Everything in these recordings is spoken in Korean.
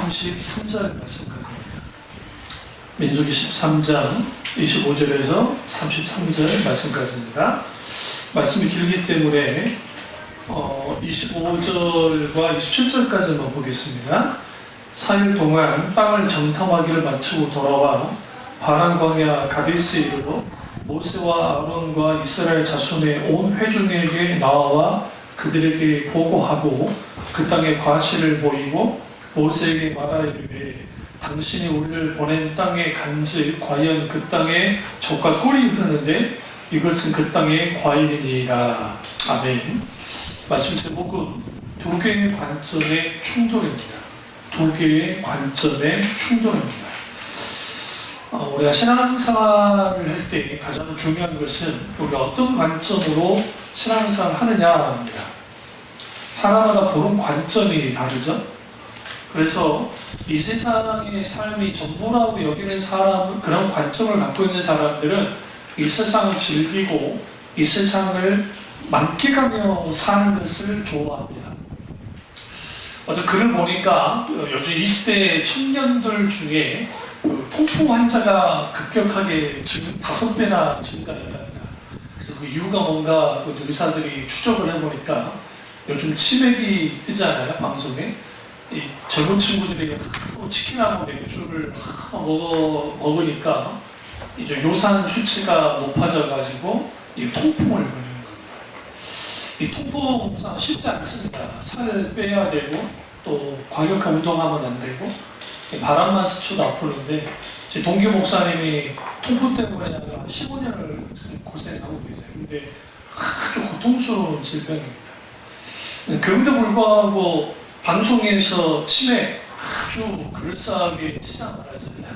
33절 말씀까지입니다. 민수기 13장 25절에서 33절 말씀까지입니다. 말씀이 길기 때문에 25절과 27절까지만 보겠습니다. 4일 동안 땅을 정탐하기를 마치고 돌아와 바란 광야 가데스에 이르러 모세와 아론과 이스라엘 자손의 온 회중에게 나와 그들에게 보고하고 그 땅의 과실을 보이고 모세에게 말하여 이르되 당신이 우리를 보낸 땅에 간즉 과연 그 땅에 젖과 꿀이 흐르는데 이것은 그 땅의 과일이니라. 아멘. 말씀 제목은 두 개의 관점의 충돌입니다. 두 개의 관점의 충돌입니다. 우리가 신앙생활을 할 때 가장 중요한 것은 우리가 어떤 관점으로 신앙생활을 하느냐입니다. 사람마다 보는 관점이 다르죠. 그래서 이 세상의 삶이 전부라고 여기는 사람, 그런 관점을 갖고 있는 사람들은 이 세상을 즐기고 이 세상을 만끽하며 사는 것을 좋아합니다. 어떤 글을 보니까 요즘 20대 청년들 중에 통풍 환자가 급격하게 5배나 증가했답니다. 그래서 그 이유가 뭔가 의사들이 추적을 해보니까 요즘 치맥이 뜨잖아요, 방송에. 이 젊은 친구들이 치킨하고 맥주를 먹으니까 이제 요산 수치가 높아져가지고 이 통풍을 걸리는 겁니다. 이 통풍 참 쉽지 않습니다. 살 빼야 되고 또 과격한 운동하면 안 되고 바람만 스쳐도 아프는데 제 동기 목사님이 통풍 때문에 15년을 고생하고 계세요. 근데 아주 고통스러운 질병입니다. 그런데도 불구하고 방송에서 치맥 아주 그럴싸하게 치장을 하잖아요.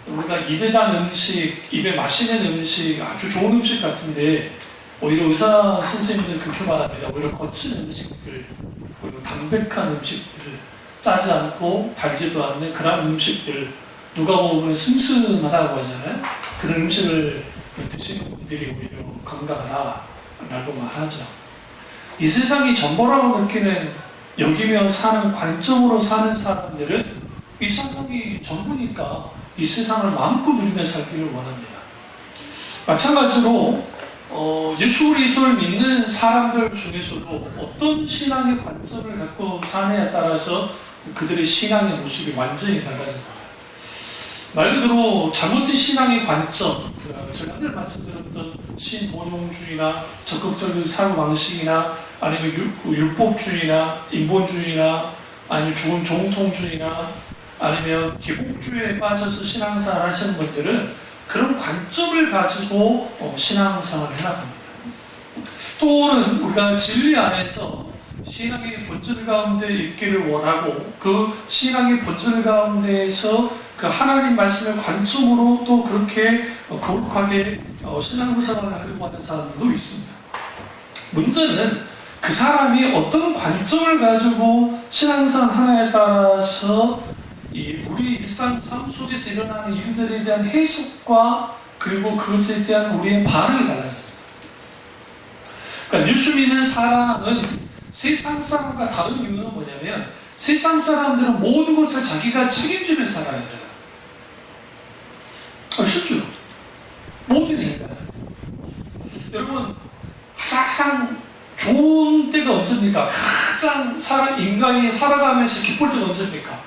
우리가 입에 단 음식, 입에 마시는 음식, 아주 좋은 음식 같은데 오히려 의사 선생님들 그렇게 말합니다. 오히려 거친 음식들, 오히려 담백한 음식들을 짜지 않고 달지도 않는 그런 음식들, 누가 보면 슴슴하다고 하잖아요. 그런 음식을 드시는 분들이 오히려 건강하다라고 말하죠. 이 세상이 전부라고 느끼는 여기며 사는 관점으로 사는 사람들은 이 세상이 전부니까 이 세상을 마음껏 누리며 살기를 원합니다. 마찬가지로 예수 그리스도를 믿는 사람들 중에서도 어떤 신앙의 관점을 갖고 사느냐에 따라서 그들의 신앙의 모습이 완전히 달라집니다. 말 그대로 잘못된 신앙의 관점, 제가 늘 말씀드렸던 신본용주의나 적극적인 사고방식이나 아니면 율법주의나 인본주의나 아니면 죽은 정통주의나 아니면 기복주의에 빠져서 신앙생활 하시는 분들은 그런 관점을 가지고 신앙생활을 해나갑니다. 또는 우리가 진리 안에서 신앙의 본질 가운데 있기를 원하고 그 신앙의 본질 가운데에서 그 하나님 말씀의 관점으로 또 그렇게 거룩하게 신앙생활을 하려고 하는 사람들도 있습니다. 문제는 그 사람이 어떤 관점을 가지고 신앙생활 하나에 따라서 우리 일상 삶 속에서 일어나는 일들에 대한 해석과 그리고 그것에 대한 우리의 반응이 달라집니다. 그러니까 예수 믿는 사람은 세상 사람과 다른 이유는 뭐냐면 세상 사람들은 모든 것을 자기가 책임지며 살아야 돼요. 실제로 모든 일이다. 여러분 가장 좋은 때가 언제입니까? 가장 인간이 살아가면서 기쁠 때가 언제입니까?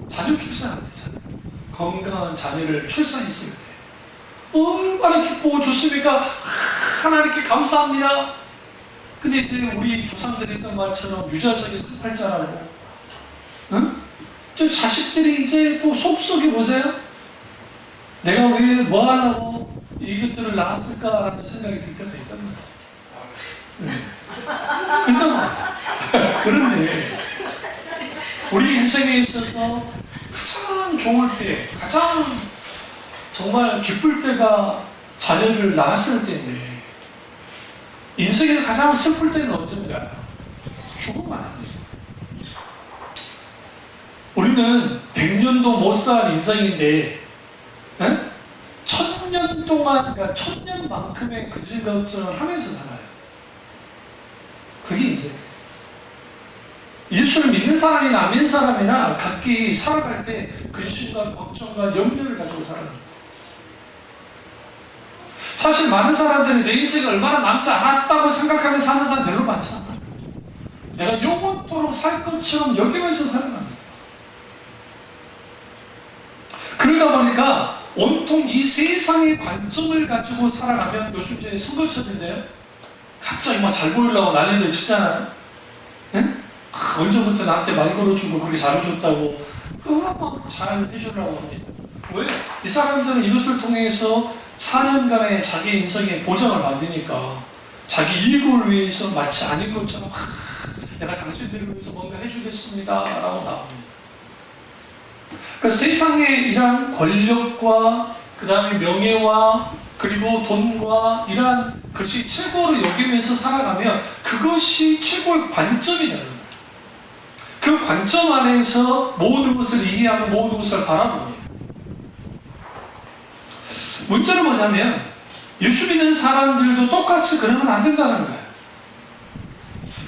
자녀 출산 안 되잖아요. 건강한 자녀를 출산했을 때 얼마나 기쁘고 좋습니까? 하나님께 감사합니다. 근데 이제 우리 조상들이 했던 말처럼 유자석이 상팔자라고, 응? 저 자식들이 이제 또 속속이 보세요. 내가 왜 뭐 하려고 이것들을 낳았을까라는 생각이 들 때가 있답니다. 그런데 우리 인생에 있어서 가장 좋을 때, 가장 정말 기쁠 때가 자녀를 낳았을 때인데 인생에서 가장 슬플 때는 언제인가요? 죽으면 안 돼요. 우리는 100년도 못 살 인생인데 1000년 동안, 그러니까 1000년만큼의 근질걱정을 하면서 살아요. 그게 인생이에요. 예수를 믿는 사람이나 안 믿는 사람이나 각기 살아갈 때 근심과 걱정과 염려를 가지고 살아갑니다. 사실 많은 사람들이 내 인생이 얼마나 남지 않았다고 생각하면서 사는 사람 별로 많지 않아요. 내가 영원토록 살 것처럼 여기면서 살아갑니다. 그러다 보니까 온통 이 세상의 관점을 가지고 살아가면, 요즘 이제 선거철인데요, 갑자기 막 잘 보이려고 난리들 치잖아요. 네? 언제부터 나한테 말 걸어주고 그렇게 잘해줬다고 그거 막 잘 해주려고 합니다. 왜? 이 사람들은 이것을 통해서 4년간의 자기 인생의 보장을 만드니까 자기 이익을 위해서 마치 아닌 것처럼 내가 당신들을 위해서 뭔가 해주겠습니다 라고 나옵니다. 그러니까 세상의 이러한 권력과 그 다음에 명예와 그리고 돈과 이러한 것이 최고로 여기면서 살아가면 그것이 최고의 관점이 되는 거예요. 그 관점 안에서 모든 것을 이해하고 모든 것을 바라봅니다. 문제는 뭐냐면 예수 믿는 사람들도 똑같이 그러면 안 된다는 거예요.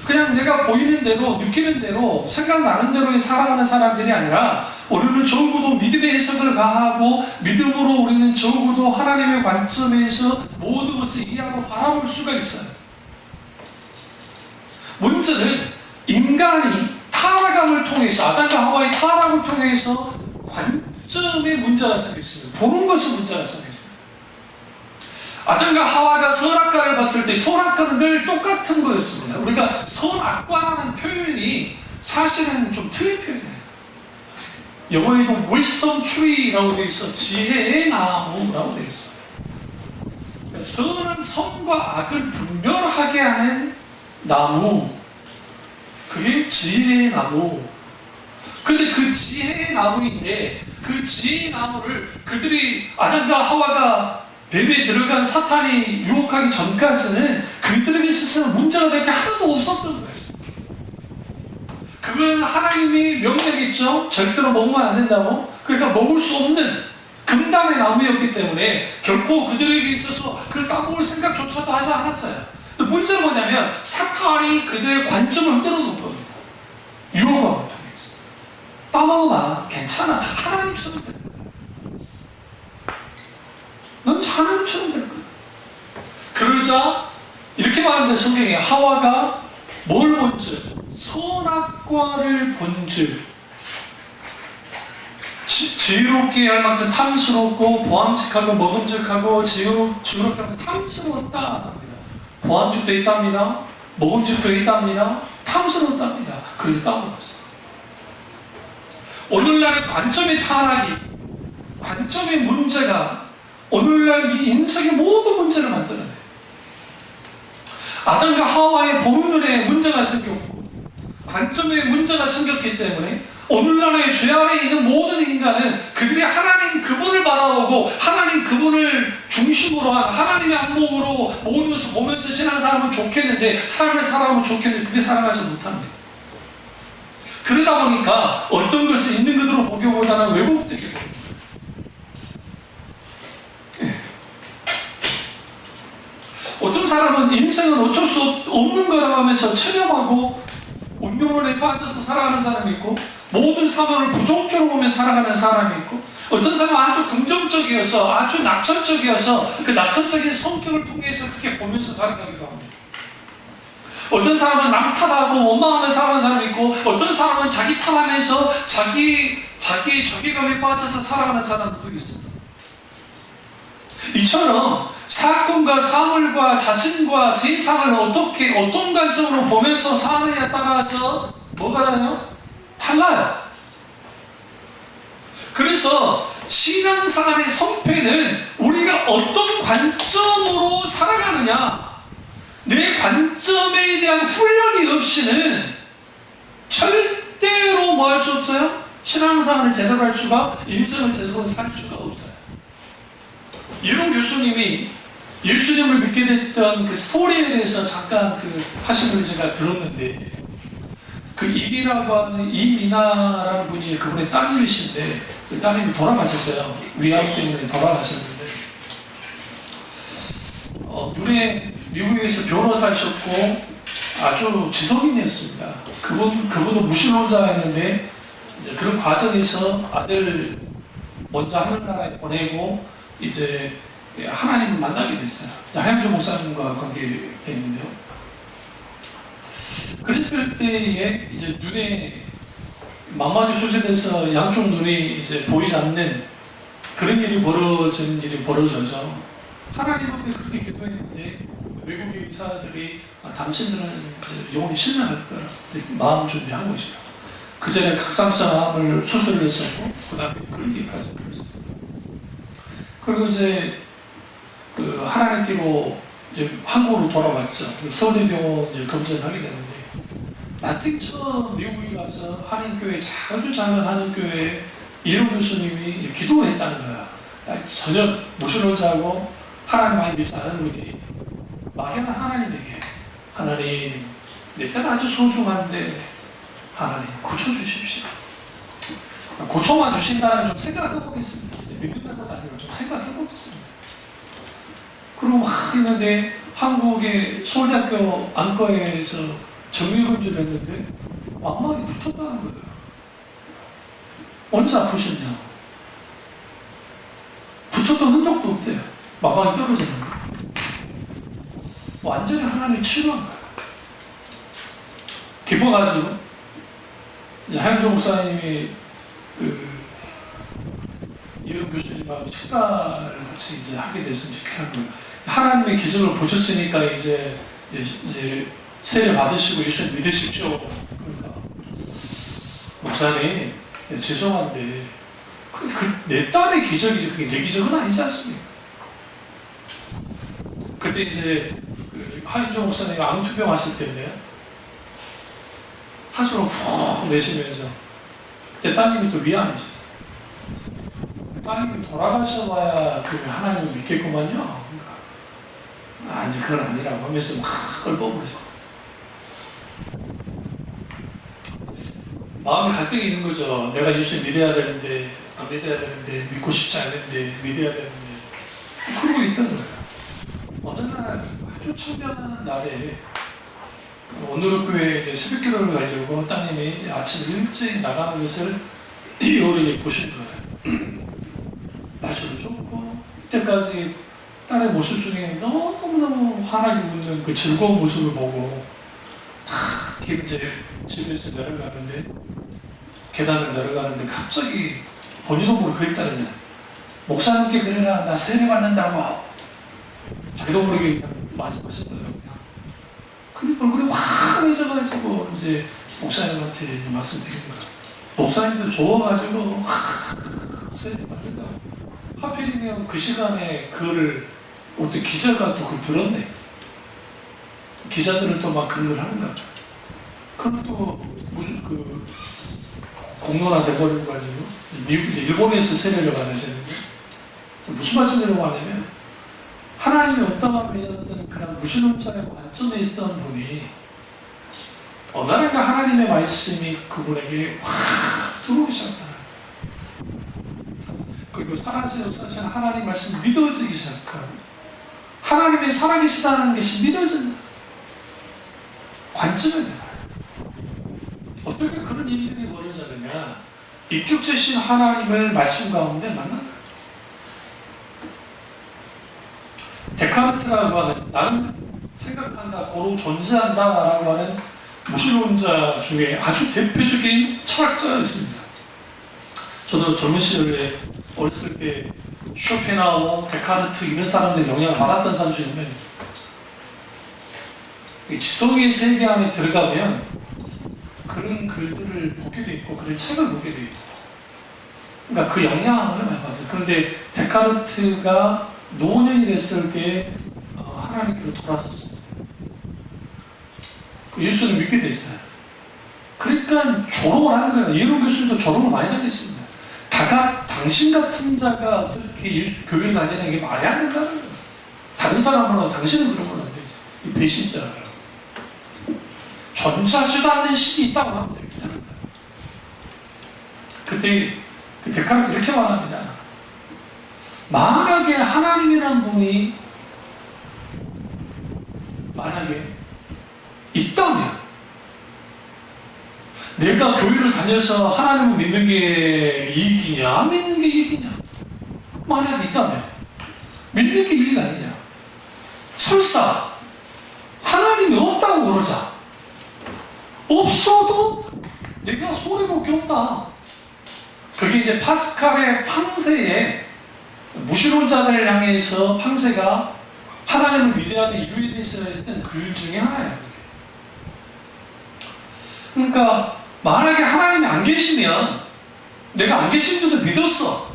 그냥 내가 보이는 대로 느끼는 대로 생각나는 대로 살아가는 사람들이 아니라 우리는 적어도 믿음의 해석을 가하고 믿음으로 우리는 적어도 하나님의 관점에서 모든 것을 이해하고 바라볼 수가 있어요. 문제는 인간이 타락함을 통해서, 아담과 하와의 타락을 통해서 관점의 문제가 생겼습니다. 보는 것이 문제가 생겼어요. 아담과 하와가 선악과를 봤을 때 선악과는 늘 똑같은 거였습니다. 우리가 선악과라는 표현이 사실은 좀 틀린 표현이에요. 영어에도 wisdom tree라고 되어 있어, 지혜의 나무라고 되어 있어요. 선은 선과 악을 분별하게 하는 나무, 그게 지혜의 나무. 근데 그 지혜의 나무인데 그 지혜의 나무를 그들이, 아담과 하와가 뱀에 들어간 사탄이 유혹하기 전까지는 그들에게 있어서는 문제가 될 게 하나도 없었던 거예요. 그건 하나님이 명령했죠. 절대로 먹으면 안 된다고. 그러니까 먹을 수 없는 금단의 나무였기 때문에 결코 그들에게 있어서 그걸 따먹을 생각조차도 하지 않았어요. 문제는 뭐냐면 사탄이 그들의 관점을 흔들어 놓은 겁니다. 유혹을 통해서. 따먹어봐. 괜찮아. 하나님처럼 될 거야. 넌 하나님처럼 될 거야. 그러자 이렇게 말하는데 성경에 하와가 뭘 본즉? 선악과를 본즉 지혜롭게 할 만큼 탐스럽고 보암직하고 먹음직하고 지혜롭게 하면 탐스러웠다 합니다. 보암직도 있답니다. 먹음직도 있답니다. 탐스러웠답니다. 그래서 따먹었어요. 오늘날의 관점의 타락이, 관점의 문제가 오늘날 이 인생의 모든 문제를 만들어내요. 아담과 하와의 보는 눈에 문제가 생겼고 관점에 문제가 생겼기 때문에 오늘날의 죄 아래 있는 모든 인간은 그들이 하나님 그분을 바라보고 하나님 그분을 중심으로 한 하나님의 안목으로 모든 것을 보면서 신앙생활하면 좋겠는데, 삶을 살아가면 좋겠는데 그게 살아가지 못합니다. 그러다 보니까 어떤 것을 있는 그대로 보기보다는 왜곡되게 됩니다. 어떤 사람은 인생은 어쩔 수 없는 거라고 하면서 체념하고 운명론에 빠져서 살아가는 사람이 있고, 모든 상황을 부정적으로 보면서 살아가는 사람이 있고, 어떤 사람은 아주 긍정적이어서 아주 낙천적이어서 그 낙천적인 성격을 통해서 그렇게 보면서 살아가기도 합니다. 어떤 사람은 남 탓하고 원망하며 살아가는 사람이 있고, 어떤 사람은 자기 탓하면서 자기의 자괴감에 빠져서 살아가는 사람도 있습니다. 이처럼 사건과 사물과 자신과 세상을 어떻게 어떤 관점으로 보면서 사느냐에 따라서 뭐가 다르요? 달라요. 그래서 신앙생활의 성패는 우리가 어떤 관점으로 살아가느냐, 내 관점에 대한 훈련이 없이는 절대로 뭐 할 수 없어요? 신앙생활을 제대로 할 수가, 인생을 제대로 살 수가 없어요. 이런 교수님이 예수님을 믿게 됐던 그 스토리에 대해서 잠깐 하신 걸 제가 들었는데, 그 이미나라는 분이 그분의 따님이신데, 그 따님이 돌아가셨어요. 위암 때문에 돌아가셨는데, 눈에 미국에서 변호사 하셨고 아주 지성인이었습니다. 그분도 무신론자였는데 이제 그런 과정에서 아들 먼저 하늘나라에 보내고 이제 하나님을 만나게 됐어요. 하영주 목사님과 관계됐는데요. 그랬을 때에 이제 눈에 망막이 소실돼서 양쪽 눈이 이제 보이지 않는 그런 일이 벌어져서 하나님 앞에 그렇게 기도했는데 외국의 의사들이 당신들은 영혼이 실명할 거라 마음 준비한 것이다. 그 전에 각삼성암을 수술을 했었고 그 다음에 그런 일까지 했어요. 그리고 이제 그 하나님께로 이제 한국으로 돌아왔죠. 서울대병원 이제 검진하게 되는데 난생 처음 미국에 가서 한인교회 자주 자면 한인교회 이름 교수님이 기도를 했다는 거야. 전혀 무신론자하고 하나님 많이 믿지 않은 분이 막연한 하나님에게 하나님 내 딸 아주 소중한데 하나님 고쳐주십시오. 고쳐만 주신다는 좀 생각해보겠습니다. 믿는 것 아니고 좀 생각해보겠습니다. 그리고 막 했는데 한국의 서울대학교 안과에서 정밀검진을 했는데 망막이 붙었다는 거예요. 언제 아프셨냐? 붙였던 흔적도 없대요. 망막이 떨어졌는데 완전히 하나님이 치료한 거예요. 기뻐가지고 하영조 목사님이 이런 교수님하고 식사를 같이 이제 하게 돼서 이제 그렇게 한 거예요. 하나님의 기적을 보셨으니까 이제 세례 받으시고 예수님 믿으십시오. 그러니까 목사님 죄송한데 내 딸의 기적이지 그게 내 기적은 아니지 않습니까? 그때 이제 하인조 목사님이 암투병 왔을 때인데요. 한숨을 푹 내쉬면서 그때 따님이 또 위암이셨어요. 따님이 돌아가셔봐야 그 하나님을 믿겠구만요. 그러니까 아니 그건 아니라고 하면서 막 얽어버리죠. 마음에 갈등이 있는 거죠. 내가 예수님 믿어야 되는데 안 믿어야 되는데 믿고 싶지 않은데 믿어야 되는데 그러고 있던 거예요. 어느 날 아주 청명한 날에 오늘 교회에 새벽기도를 가려고 따님이 아침 일찍 나가는 것을 어른이 보신 거예요. 나중에 좋고 이때까지 딸의 모습 중에 너무너무 환하게 웃는 그 즐거운 모습을 보고 이제 집에서 내려가는데 계단을 내려가는데 갑자기 본인도 모르게 그랬다는 거야. 목사님께 그래라 나 세례 받는다고 자기도 모르게 말씀하셨어요. 그러니까 얼굴이 환해져가지고 이제 목사님한테 말씀드린 거야. 목사님도 좋아가지고 세례 받는다고. 하필이면 그 시간에 그거를 어떤 기자가 또 그걸 들었네. 기자들은 또 막 그걸 하는 거야. 그럼 또 그 공론화 돼버리고 가지고 미국 이제 일본에서 세례를 받으시는데 무슨 말씀드리려고 하냐면 하나님이 어떠한 믿었던 그런 무신론자의 관점에 있던 분이 어느 날인가 하나님의 말씀이 그분에게 확 들어오기 시작하다. 그리고 살아서 역사하시는 하나님 말씀이 믿어지기 시작하고 하나님이 살아계시다는 것이 믿어진다. 관점에 대해서 어떻게 그런 일들이 벌어지느냐. 인격체신 하나님을 말씀 가운데 만난다. 데카르트라고 하는 나는 생각한다, 고로 존재한다 라고 하는 무신론자 중에 아주 대표적인 철학자였습니다. 저도 젊은 시절에 어렸을 때 쇼펜하우어, 데카르트 이런 사람들 영향을 받았던 사람 중에 한 명이에요. 지성의 세계 안에 들어가면 그런 글들을 보게 돼 있고 그런 책을 보게 돼 있어요. 그러니까 그 영향을 많이 받아요. 그런데 데카르트가 노년이 됐을 때 하나님께로 돌아섰어요. 그 예수를 믿게 됐어요. 그러니까 조롱을 하는 거예요. 예로 교수님도 조롱을 많이 당했습니다. 당신 같은 자가 어떻게 교회를 다니는 게 말이 안 된다는 거예요. 다른 사람은 당신은 그러면 안 되지. 이 배신자예요. 존재하지도 않는 신이 있다고 하면 됩니다. 그때 그 데카르트 이렇게 말합니다. 만약에 하나님이라는 분이 만약에 이 있다면, 내가 교회를 다녀서 하나님을 믿는 게 이익이냐, 안 믿는 게 이익이냐? 만약에 있다면 믿는 게 이익 아니냐? 설사 하나님이 없다고 그러자. 없어도 내가 손해볼 게 없다. 그게 이제 파스칼의 팡세에 무신론자들을 향해서 팡세가 하나님을 위대하게 이루에 대해서 했던 글 중에 하나예요. 그러니까 만약에 하나님이 안 계시면 내가 안 계신 줄도 믿었어.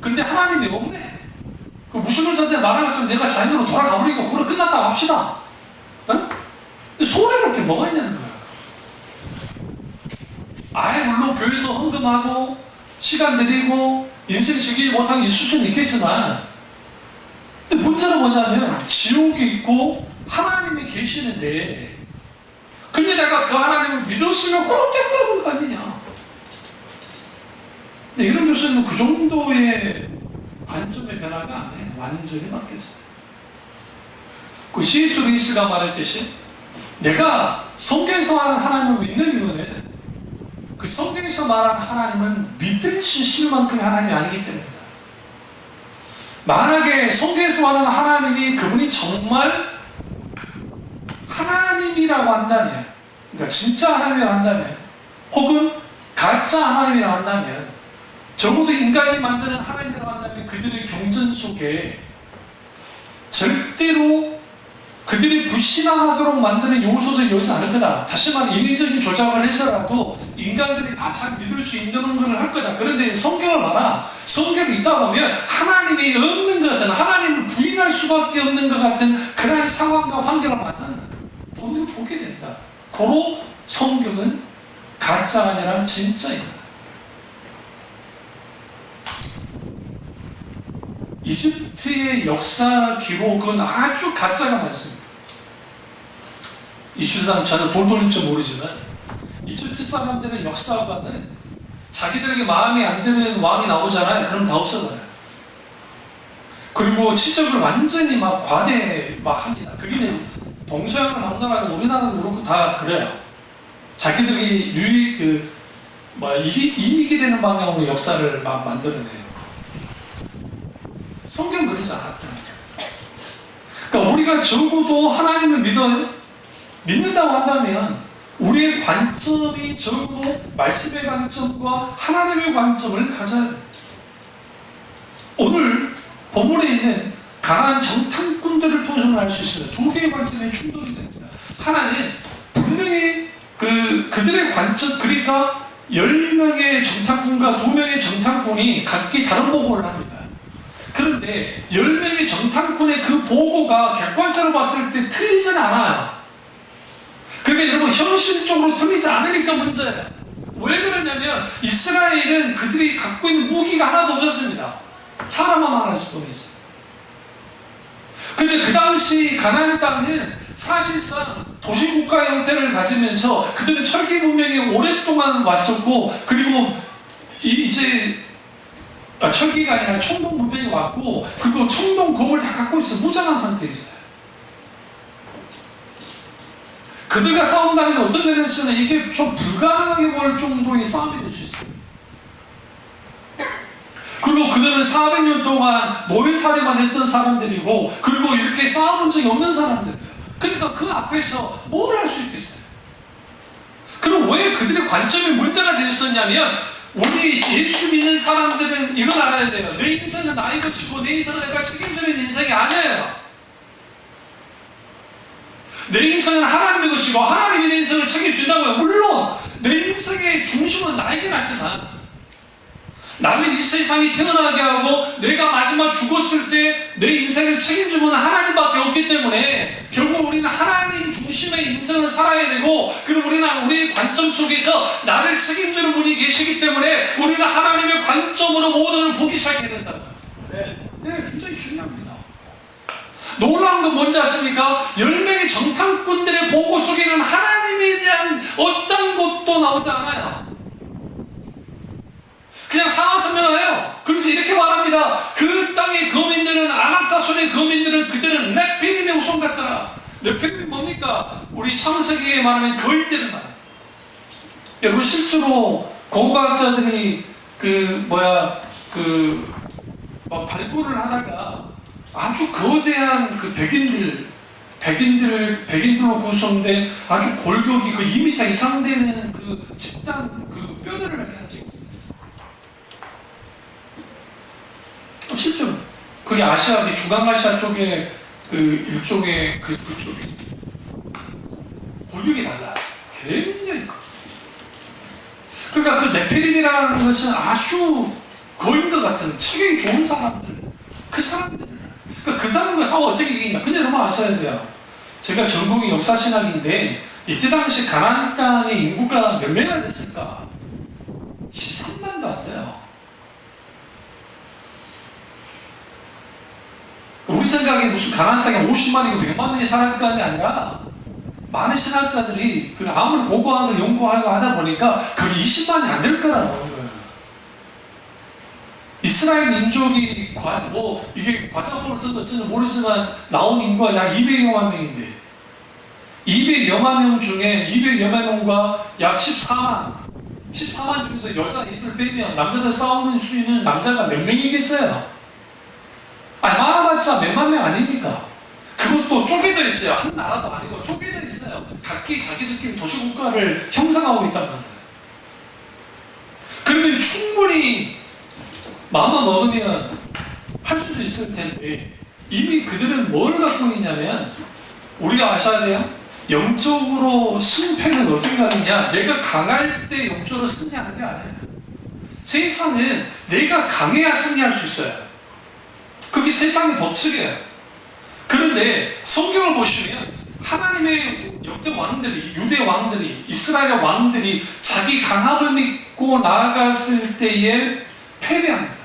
근데 하나님이 없네. 그 무신론자들 말한 것처럼 내가 자연으로 돌아가버리고 그럼 끝났다고 합시다. 어? 손해볼 게 뭐가 있냐는 거야. 아예 물론 교회에서 헌금하고 시간 들이고 인생 즐기지 못한 이 수준이 있겠지만, 근데 문제는 뭐냐면 지옥이 있고 하나님이 계시는데, 근데 내가 그 하나님을 믿었으면 그렇게 잡은 거 아니냐. 근데 이런 교수님은 그 정도의 관점의 변화가 안 해. 완전히 바뀌었어요. 그 C.S. 루이스가 말했듯이 내가 성경에서 말하는 하나님을 믿는 이유는 그 성경에서 말하는 하나님은 믿을 수 있을 만큼의 하나님이 아니기 때문이다. 만약에 성경에서 말하는 하나님이 그분이 정말 하나님이라고 한다면, 그러니까 진짜 하나님이라고 한다면, 혹은 가짜 하나님이라고 한다면, 적어도 인간이 만드는 하나님이라고 한다면 그들의 경전 속에 절대로 그들이 불신앙하도록 만드는 요소들이 여기서 않을 거다. 다시 말해 인위적인 조작을 해서라도 인간들이 다 잘 믿을 수 있는 걸 할 거다. 그런데 성경을 봐라. 성경이 있다 보면 하나님이 없는 것 같은, 하나님을 부인할 수밖에 없는 것 같은 그런 상황과 환경을 만난다. 보게 된다. 고로 성경은 가짜가 아니라 진짜이다. 이집트의 역사 기록은 아주 가짜가 많습니다. 이집트 사람, 저는 돌돌인지 모르지만 이집트 사람들은 역사관은 자기들에게 마음에 안 드는 왕이 나오잖아요. 그럼 다 없어져요. 그리고 치적을 완전히 막 관에 막 합니다. 그게 동서양을 막론하고 우리나라도 그렇고 다 그래요. 자기들이 이익이 되는 방향으로 역사를 막 만들어내요. 성경 그러지 않았다. 그러니까 우리가 적어도 하나님을 믿는다고 한다면 우리의 관점이 적어도 말씀의 관점과 하나님의 관점을 가져야 돼요. 오늘 본문에 있는 가나안 정탐꾼들을 통해서 알 수 있습니다. 두 개의 관점이 충돌이 됩니다. 하나는 분명히 그들의 관점, 그러니까 10명의 정탐꾼과 2명의 정탐꾼이 각기 다른 보고를 합니다. 그런데 10명의 정탐꾼의 그 보고가 객관적으로 봤을 때 틀리진 않아요. 그러니까 여러분 현실적으로 틀리지 않으니까 문제예요. 왜 그러냐면 이스라엘은 그들이 갖고 있는 무기가 하나도 없었습니다. 사람만 많았을 뿐이죠. 근데 그 당시 가나안 땅은 사실상 도시국가 형태를 가지면서 그들은 철기 문명이 오랫동안 왔었고, 그리고 이제 철기가 아니라 청동 문명이 왔고, 그리고 청동 검을 다 갖고 있어 무장한 상태에 있어요. 그들과 싸운다는 게 어떤 면에서는 이게 좀 불가능하게 보일 정도의 싸움이 될 수 있어요. 그리고 그들은 400년 동안 노예살이만 했던 사람들이고, 그리고 이렇게 싸워본 적이 없는 사람들이에요. 그러니까 그 앞에서 뭘 할 수 있겠어요? 그럼 왜 그들의 관점이 문제가 되었었냐면, 우리 예수 믿는 사람들은 이걸 알아야 돼요. 내 인생은 나의 것이고 내 인생은 내가 책임지는 인생이 아니에요. 내 인생은 하나님의 것이고 하나님이 내 인생을 책임진다고요. 물론 내 인생의 중심은 나에게 나지만, 나를 이 세상에 태어나게 하고 내가 마지막 죽었을 때 내 인생을 책임지는 하나님밖에 없기 때문에 결국 우리는 하나님 중심의 인생을 살아야 되고, 그리고 우리는 우리의 관점 속에서 나를 책임지는 분이 계시기 때문에 우리는 하나님의 관점으로 모든 걸 보기 시작해야 된다고요. 네, 굉장히 중요합니다. 놀라운 건 뭔지 아십니까? 10명의 정탐꾼들의 보고 속에는 하나님에 대한 어떤 것도 나오지 않아요. 그냥 상황 설명해요. 그리고 이렇게 말합니다. 그 땅의 거민들은, 아낙 자손의 거민들은 그들은 넷피림의 후손 같더라. 네피림이 뭡니까? 우리 창세기에 말하면 거인들을 말해요. 여러분 실제로 고고학자들이 막 발굴을 하다가 아주 거대한 그 백인들로 구성된 아주 골격이 그 2m 이상 되는 그 집단 그 뼈들을 발견한 적이 있어요. 실제로 그게 아시아, 중앙아시아 쪽에 그 일종의 그쪽에 골격이 달라요. 굉장히 커. 그러니까 그 네피림이라는 것은 아주 거인과 같은 체격이 좋은 사람들, 그 사람들, 그 다른 싸워 어떻게 이기냐? 근데 너무 아셔야 돼요. 제가 전공이 역사신학인데 이때 당시 가나안 땅의 인구가 몇 명이나 됐을까? 13만도 안 돼요. 우리 생각에 무슨 가나안 땅에 50만이고 100만 명이 살았다는 게 아니라 많은 신학자들이 아무리 고고한 걸 연구하고 하다 보니까 그게 20만이 안 될 거라는 거예요. 이스라엘 민족이 이게 과장법을 써도 어쩐지 모르지만 나온 인구가 약 200여만 명인데 200여만 명 중에 200여만 명과 약 14만 중에서 여자애들 빼면 남자들 싸우는 수는 남자가 몇 명이겠어요? 아니 많아봤자 몇만 명 아닙니까? 그것도 쪼개져 있어요. 한 나라도 아니고 쪼개져 있어요. 각기 자기들끼리 도시국가를 형성하고 있단 말이에요. 그러면 충분히 마음만 먹으면 할 수도 있을 텐데 이미 그들은 뭘 갖고 있냐면 우리가 아셔야 돼요. 영적으로 승패는 어떻게 가느냐? 내가 강할 때 영적으로 승리하는 게 아니에요. 세상은 내가 강해야 승리할 수 있어요. 그게 세상의 법칙이에요. 그런데 성경을 보시면 하나님의 역대 왕들이, 유대 왕들이, 이스라엘 왕들이 자기 강함을 믿고 나아갔을 때에 패배합니다.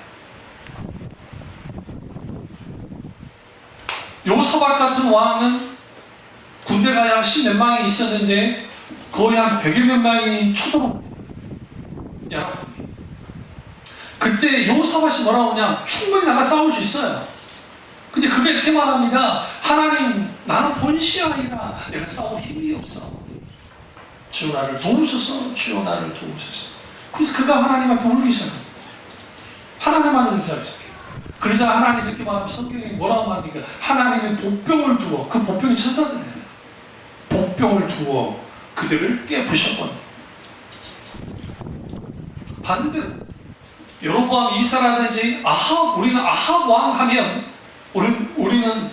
요사박 같은 왕은 군대가 약 10몇 명이 있었는데 거의 한 100여 명이 쳐들어옵니다. 그때 요사박이 뭐라고 하냐? 충분히 나가 싸울 수 있어요. 근데 그게 이렇게 말합니다. 하나님, 나는 본시가 아니라 내가 싸울 힘이 없어. 주여 나를 도우소서, 주여 나를 도우소서. 그래서 그가 하나님 앞에 울기 시작합니다. 하나님만을 의지하죠. 그러자 하나님 이렇게 말하면 성경에 뭐라고 말합니까? 하나님의 복병을 두어, 그 복병이 천사들이에요. 복병을 두어 그들을 깨부셔버려. 반대로 여로보암 이사라든지 우리는 아합 왕 하면 우리는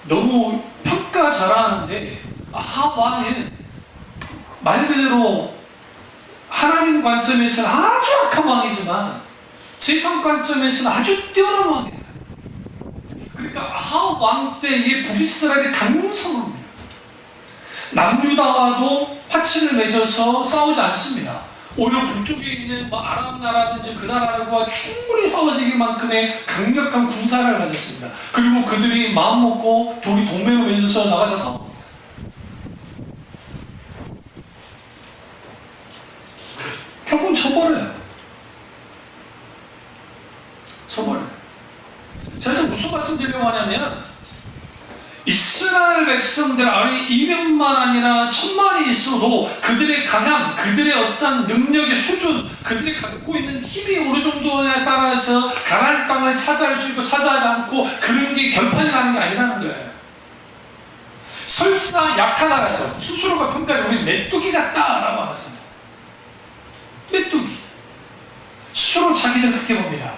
너무 평가 잘하는데 아합 왕은 말 그대로 하나님 관점에서는 아주 악한 왕이지만 세상 관점에서는 아주 뛰어난 왕이에요. 그러니까 아합 왕 때의 북이스라엘이 강성합니다. 남유다와도 화친을 맺어서 싸우지 않습니다. 오히려 북쪽에 있는 아람 나라든지 그 나라와 충분히 싸워지기만큼의 강력한 군사를 가졌습니다. 그리고 그들이 마음 먹고 동맹을 맺어서 나가서 싸웁니다. 결국은 쳐버려요. 제가 지금 무슨 말씀 드리려고 하냐면 이스라엘 백성들 아니 200만 아니라 1000만이 있어도 그들의 강함, 그들의 어떤 능력의 수준, 그들이 갖고 있는 힘이 어느 정도에 따라서 가나안 땅을 차지할 수 있고 차지하지 않고 그런 게 결판이 나는 게 아니라는 거예요. 설사 약하다라도 스스로가 평가해 우리 메뚜기 같다라고 하잖아요. 메뚜기. 스스로 자기를 그렇게 봅니다.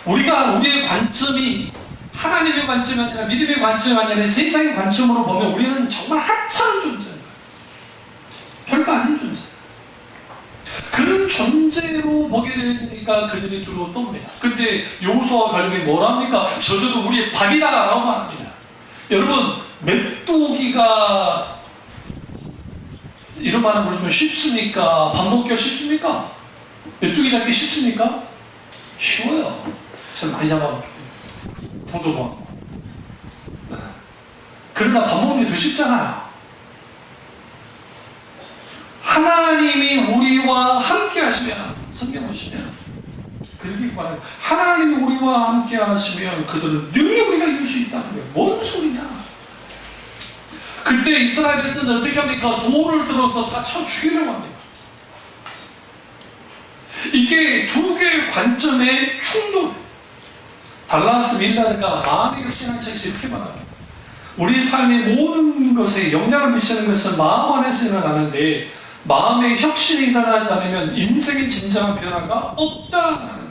우리의 관점이 하나님의 관점이 아니라 믿음의 관점이 아니라 세상의 관점으로 보면 우리는 정말 하찮은 존재인 거예요. 별거 아닌 존재. 그런 존재로 보게 되니까 그들이 주로 떱니다. 근데 여호수아와 갈렙이 뭐랍니까? 저들은 우리의 밥이다라고 말합니다. 여러분 메뚜기가 이런 말은 모르지만 쉽습니까? 밥 먹기가 쉽습니까? 메뚜기 잡기 쉽습니까? 쉬워요. 전 많이 잡아봤기 때문에. 부도가. 그러나 밥 먹는 게 더 쉽잖아요. 하나님이 우리와 함께 하시면, 성경 보시면, 그렇게 말해요. 하나님이 우리와 함께 하시면 그들은 능히 우리가 이길 수 있다는 거예요. 뭔 소리냐? 그때 이스라엘 백성은 어떻게 합니까? 돌을 들어서 다 쳐 죽이려고 합니다. 이게 두 개의 관점의 충돌. 달라스 밀라드가 마음의 혁신한 책에서 이렇게 말합니다. 우리 삶의 모든 것에 영향을 미치는 것은 마음 안에서 일어나는데 마음의 혁신이 일어나지 않으면 인생의 진정한 변화가 없다는 거예요.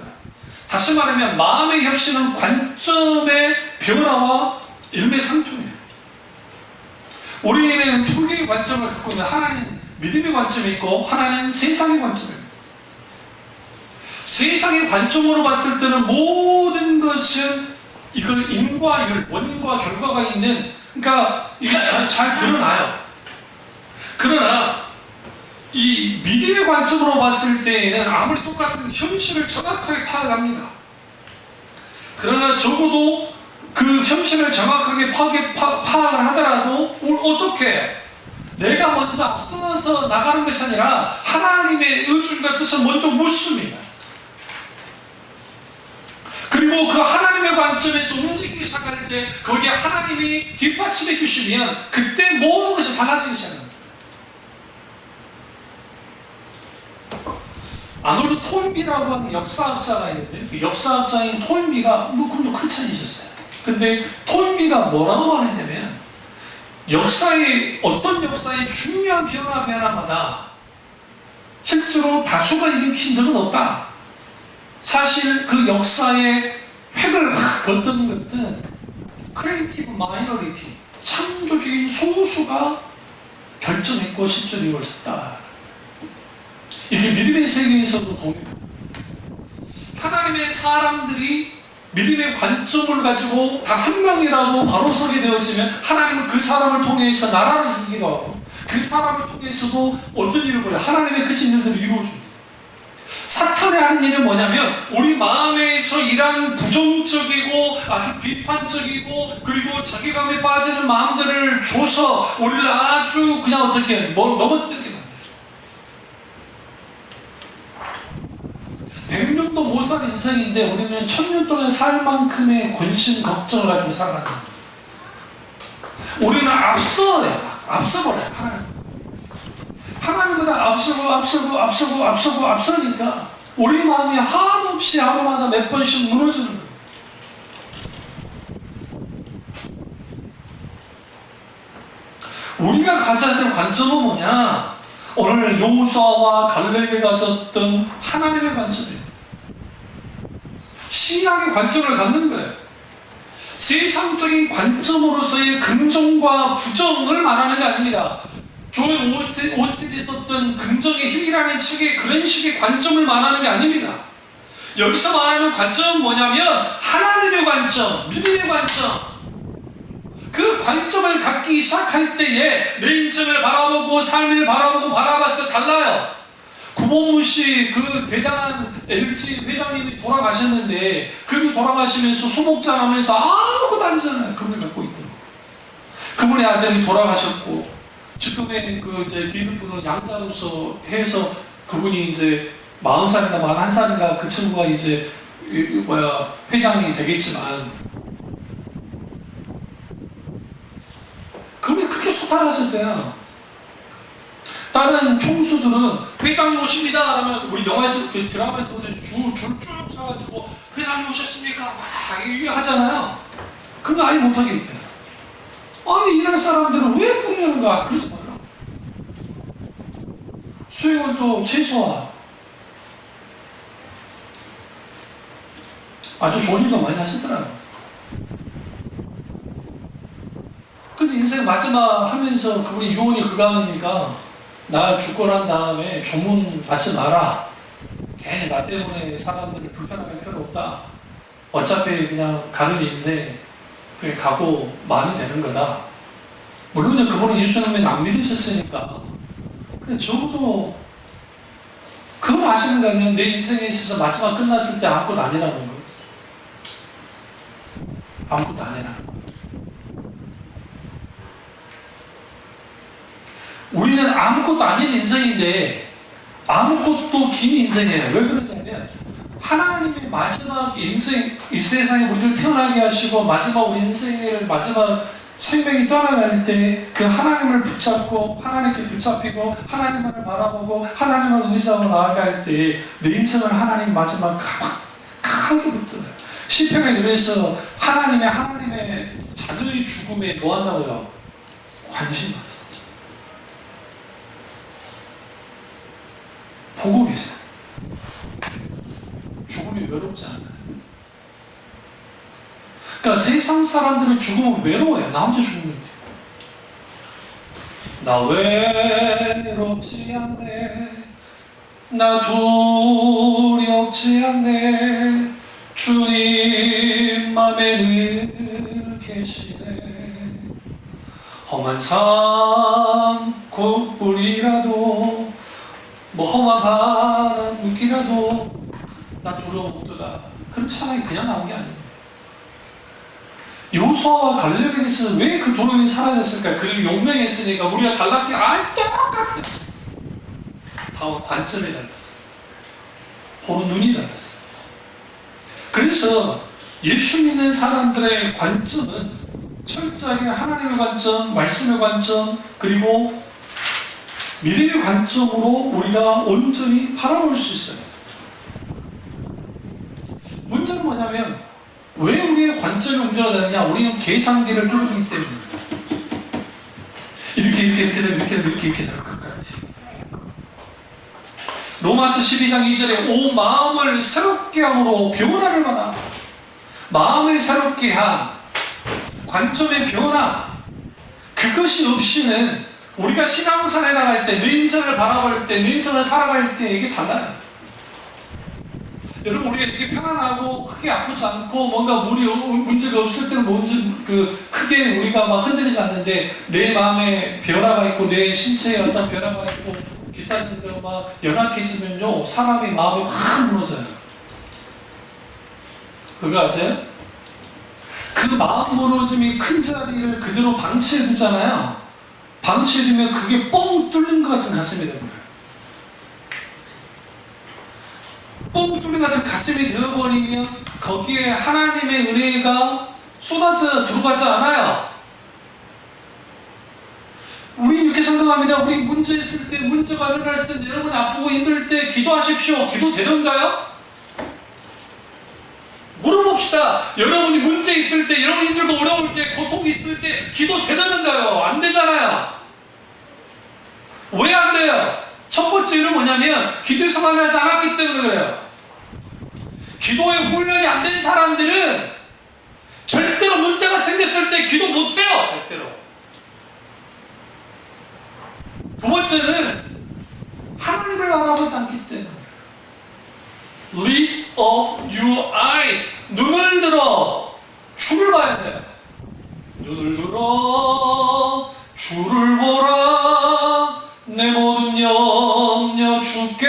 다시 말하면 마음의 혁신은 관점의 변화와 일맥상통이에요. 우리는 두 개의 관점을 갖고 있는, 하나는 믿음의 관점이 있고 하나는 세상의 관점입니다. 세상의 관점으로 봤을 때는 모든 것은 이걸 인과 율, 원인과 결과가 있는, 그러니까 이게 잘 드러나요. 그러나 이 믿음의 관점으로 봤을 때에는 아무리 똑같은 현실을 정확하게 파악합니다. 그러나 적어도 그 현실을 정확하게 파악을 하더라도 어떻게 내가 먼저 앞서서 나가는 것이 아니라 하나님의 의중과 뜻을 먼저 묻습니다. 그리고 그 하나님의 관점에서 움직이기 시작할 때 거기에 하나님이 뒷받침해 주시면 그때 모든 것이 달라지기 시작합니다. 아놀드 톨비라고 하는 역사학자가 있는데 그 역사학자인 톨비가 그분도 크리스찬이셨어요. 근데 톨비가 뭐라고 말했냐면 어떤 역사의 중요한 변화마다 실제로 다수가 일으킨 적은 없다. 사실 그 역사의 획을 걷던 것은 크리에이티브 마이너리티, 창조적인 소수가 결정했고 실제로 이루어졌다. 이게 믿음의 세계에서도 동일합니다. 하나님의 사람들이 믿음의 관점을 가지고 단 한 명이라도 바로 서게 되어지면 하나님은 그 사람을 통해서 나라를 이기기도 하고 그 사람을 통해서도 어떤 일을 벌여요? 하나님의 그 진일들을 이루어줍니다. 사탄의 하는 일은 뭐냐면 우리 마음에서 일하는 부정적이고 아주 비판적이고 그리고 자괴감에 빠지는 마음들을 줘서 우리를 아주 그냥 어떻게 넘어뜨리게 만들어요. 100년도 못 산 인생인데 우리는 1000년 동안 살 만큼의 근심 걱정을 가지고 살아갑니다. 우리는 앞서버려요. 하나님보다 앞서니까 우리 마음이 한없이 하루마다 몇 번씩 무너지는 거예요. 우리가 가져야 될 관점은 뭐냐? 오늘 여호수아와 갈렙이 가졌던 하나님의 관점이에요. 신앙의 관점을 갖는 거예요. 세상적인 관점으로서의 긍정과 부정을 말하는 게 아닙니다. 조엘 오스틴이 썼던 긍정의 힘이라는 책의 그런 식의 관점을 말하는 게 아닙니다. 여기서 말하는 관점은 뭐냐면 하나님의 관점, 믿음의 관점. 그 관점을 갖기 시작할 때에 내 인생을 바라보고 삶을 바라봤을 때 달라요. 구본무 씨 그 대단한 LG 회장님이 돌아가셨는데 그분이 돌아가시면서 수목장 하면서 아무것도 아니잖아요. 그분을 갖고 있던 그분의 아들이 돌아가셨고 지금의 그 이제 뒤를 양자로서 해서 그분이 이제 40살이나 41살인가 그 친구가 이제 회장이 되겠지만 그분이 크게 소탈하실 때요. 다른 총수들은 회장님 오십니다 하면 우리 영화에서 드라마에서 보듯이 줄쭉 서가지고 회장님 오셨습니까? 막 이게 하잖아요. 그건 아예 못하겠대요. 아니 이런 사람들은 왜 부르는가? 그러지 마라. 수행원도 최소화 아주 좋은 일도 많이 하시더라고요. 그래서 인생 마지막 하면서 그분이 유언이 그거 하니까 나 죽고 난 다음에 조문 받지 마라. 괜히 나 때문에 사람들을 불편하게 할 필요 없다. 어차피 그냥 가는 인생 그게 가고 많이 되는 거다. 물론 그분은 예수님을 안 믿으셨으니까 근데 적어도 그걸 아시는 거면 내 인생에 있어서 마지막 끝났을 때 아무것도 아니라는 거예요. 아무것도 아니라는 거예요. 우리는 아무것도 아닌 인생인데 아무것도 긴 인생이에요. 왜 그러냐면 하나님의 마지막 인생, 이 세상에 우리를 태어나게 하시고 마지막 우리 인생을 마지막 생명이 떠나갈 때 그 하나님을 붙잡고 하나님께 붙잡히고 하나님만을 바라보고 하나님을 의지하고 나아갈 때 내 인생을 하나님 마지막 가만하게 붙들어요. 시편에 그래서 하나님의 자녀의 죽음에 뭐 한다고요? 관심 없어요. 보고 계세요. 죽음이 외롭지 않아요. 그러니까 세상 사람들은 죽으면 외로워요. 나 혼자 죽으면 돼요. 나 외롭지 않네. 나 두렵지 않네. 주님 맘에 늘 계시네. 험한 산 곳불이라도 험한 바람 물기라도 나 두려워보도다. 그런 찬양이 그냥 나온 게 아니에요. 요수아와 갈렙에게서 왜 그 두려움이 사라졌을까? 그들이 용맹했으니까. 우리가 달랐게 똑같아요. 다 관점이 달랐어요. 보는 눈이 달랐어요. 그래서 예수 믿는 사람들의 관점은 철저하게 하나님의 관점, 말씀의 관점, 그리고 믿음의 관점으로 우리가 온전히 바라볼 수 있어요. 문제는 뭐냐면 왜 우리의 관점이 문제가 되느냐? 우리는 계산기를 뚫기 때문에 이렇게 될 것 같아요. 로마서 12장 2절에 오 마음을 새롭게 함으로 변화를 받아. 마음을 새롭게 한 관점의 변화, 그것이 없이는 우리가 신앙생활에 나갈 때, 내 인생을 바라볼 때, 내 인생을 살아갈 때 이게 달라요. 여러분, 우리가 이렇게 편안하고 크게 아프지 않고 뭔가 문제가 없을 때는 크게 우리가 막 흔들리지 않는데 내 마음에 변화가 있고 내 신체에 어떤 변화가 있고 기타는 대로 막 연약해지면요, 사람의 마음이 확 무너져요. 그거 아세요? 그 마음 무너짐이 큰 자리를 그대로 방치해 두잖아요. 방치해 두면 그게 뻥 뚫린 것 같은 가슴이 되는 거예요. 뻥 뚫린 것 같은 가슴이 되어버리면 거기에 하나님의 은혜가 쏟아져 들어가지 않아요. 우리 이렇게 생각합니다. 우리 문제 있을 때, 문제가 일어났을 때, 여러분이 아프고 힘들 때 기도하십시오. 기도 되던가요? 물어봅시다. 여러분이 문제 있을 때, 여러분 힘들고 어려울 때, 고통이 있을 때 기도 되던가요? 안 되잖아요. 왜 안 돼요? 첫 번째 이유는 뭐냐면 기도의 생활을 하지 않았기 때문에 그래요. 기도의 훈련이 안 된 사람들은 절대로 문제가 생겼을 때 기도 못해요. 절대로. 두 번째는 하나님을 바라보지 않기 때문에. Lift up your eyes. 눈을 들어 주를 봐야 돼요. 눈을 들어 주를 보라. 내 모든 염려 주께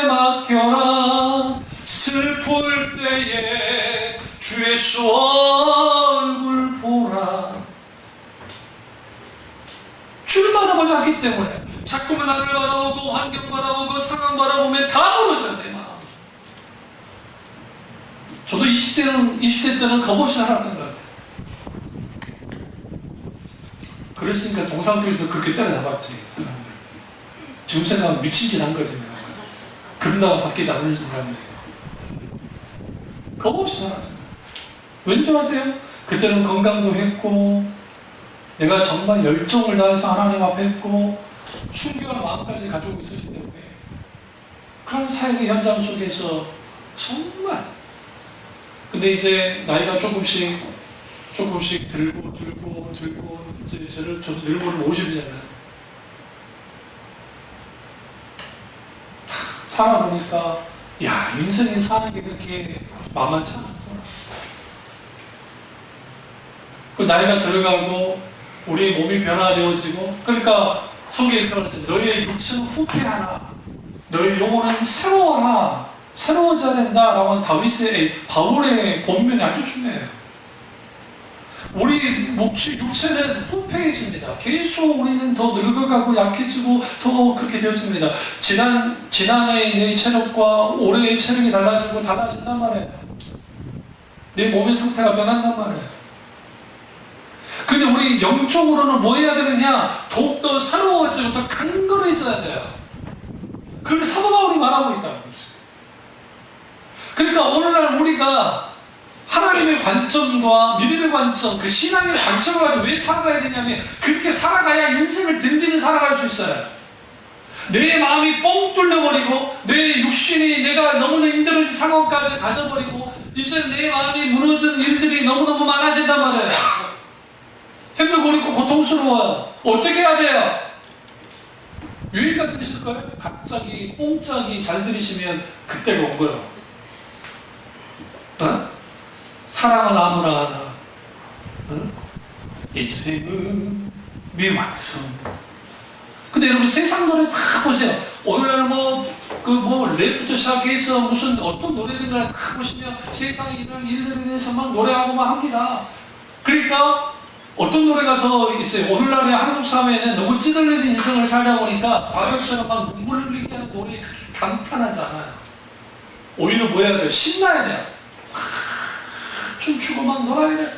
맡겨라. 슬플 때에 주 예수 얼굴 보라. 주를 바라보지 않기 때문에 자꾸만 나를 바라보고 환경 바라보고 상황 바라보면 다 무너져요. 내 마음. 저도 20대 때는 겁없이 살았던 것 같아요. 그랬으니까 동상교에서도 그렇게 때려잡았지. 지금 생각하면 미친 짓 한 거지. 그런다고 바뀌지 않을 사람들이. 겁없이 살았어요. 왠지 아세요? 그때는 건강도 했고 내가 정말 열정을 다해서 하나님 앞에 했고 순결한 마음까지 가지고 있었기 때문에 그런 사역의 현장 속에서 정말 근데 이제 나이가 조금씩 들고 이제 저도 늙고는 50이잖아요. 살아보니까 야, 인생이 사는 게 그렇게 만만치 않았구나. 그 나이가 들어가고 우리 몸이 변화되어지고 그러니까 성경에 이렇게 말했잖아요. 너희의 육체는 후패하라. 너희 영혼은 새로워라. 새로워져야 된다라고 하는 바울의 권면이 아주 중요해요. 우리 육체는 후패해집니다. 계속 우리는 더 늙어가고 약해지고 더 그렇게 되어집니다. 지난해의 내 체력과 올해의 체력이 달라진단 말이에요. 내 몸의 상태가 변한단 말이에요. 근데 우리 영적으로는 뭐 해야 되느냐? 더욱더 새로워지고 더 강건해져야 돼요. 그걸 사도 바울이 말하고 있다는 거죠. 그러니까 오늘날 우리가 하나님의 관점과 믿음의 관점, 그 신앙의 관점을 가지고 왜 살아가야 되냐면 그렇게 살아가야 인생을 든든히 살아갈 수 있어요. 내 마음이 뻥 뚫려버리고 내 육신이 내가 너무나 힘들어진 상황까지 가져버리고 이제 내 마음이 무너진 일들이 너무너무 많아진단 말이에요. 힘들고 어렵고 고통스러워요. 어떻게 해야 돼요? 여기가 들으실 거예요? 갑자기 뽕짝이 잘 들으시면 그때가 온 거예요. 어? 사랑은 아무나 하나. 어? 인생은 미완성. 근데 여러분 세상 노래 다 보세요. 오늘날 랩부터 시작해서 무슨 어떤 노래들이나 다 보시면 세상에 이런 일들에 대해서 막 노래하고 막 합니다. 그러니까 어떤 노래가 더 있어요? 오늘날의 한국 사회에는 너무 찌들리는 인생을 살다 보니까 과거처럼 막 눈물을 흘리게 하는 노래 그렇게 감탄하지 않아요. 오히려 뭐 해야 돼요? 신나야 돼요. 춤추고 막 놀아야 돼요.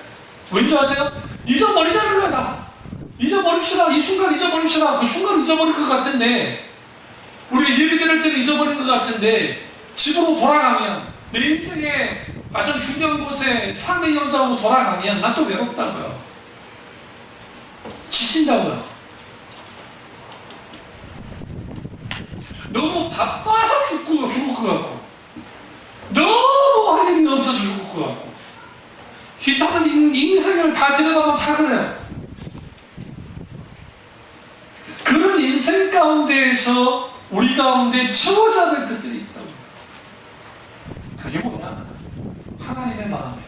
왠지 아세요? 잊어버리자는 거야 다. 잊어버립시다. 이 순간 잊어버립시다. 그 순간 잊어버릴 것 같은데 우리가 예배 드릴 때는 잊어버릴 것 같은데 집으로 돌아가면 내 인생의 가장 중요한 곳에 삶의 현장으로 돌아가면 난 또 외롭다고요. 지친다고요. 너무 바빠서 죽을 것 같고 너무 할 일이 없어서 죽을 것 같고 기타는 인생을 다 들여다보면 다 그래요. 그런 인생 가운데에서 우리 가운데 채워져야 될 것들이 있다고. 그게 뭐냐? 하나님의 마음에.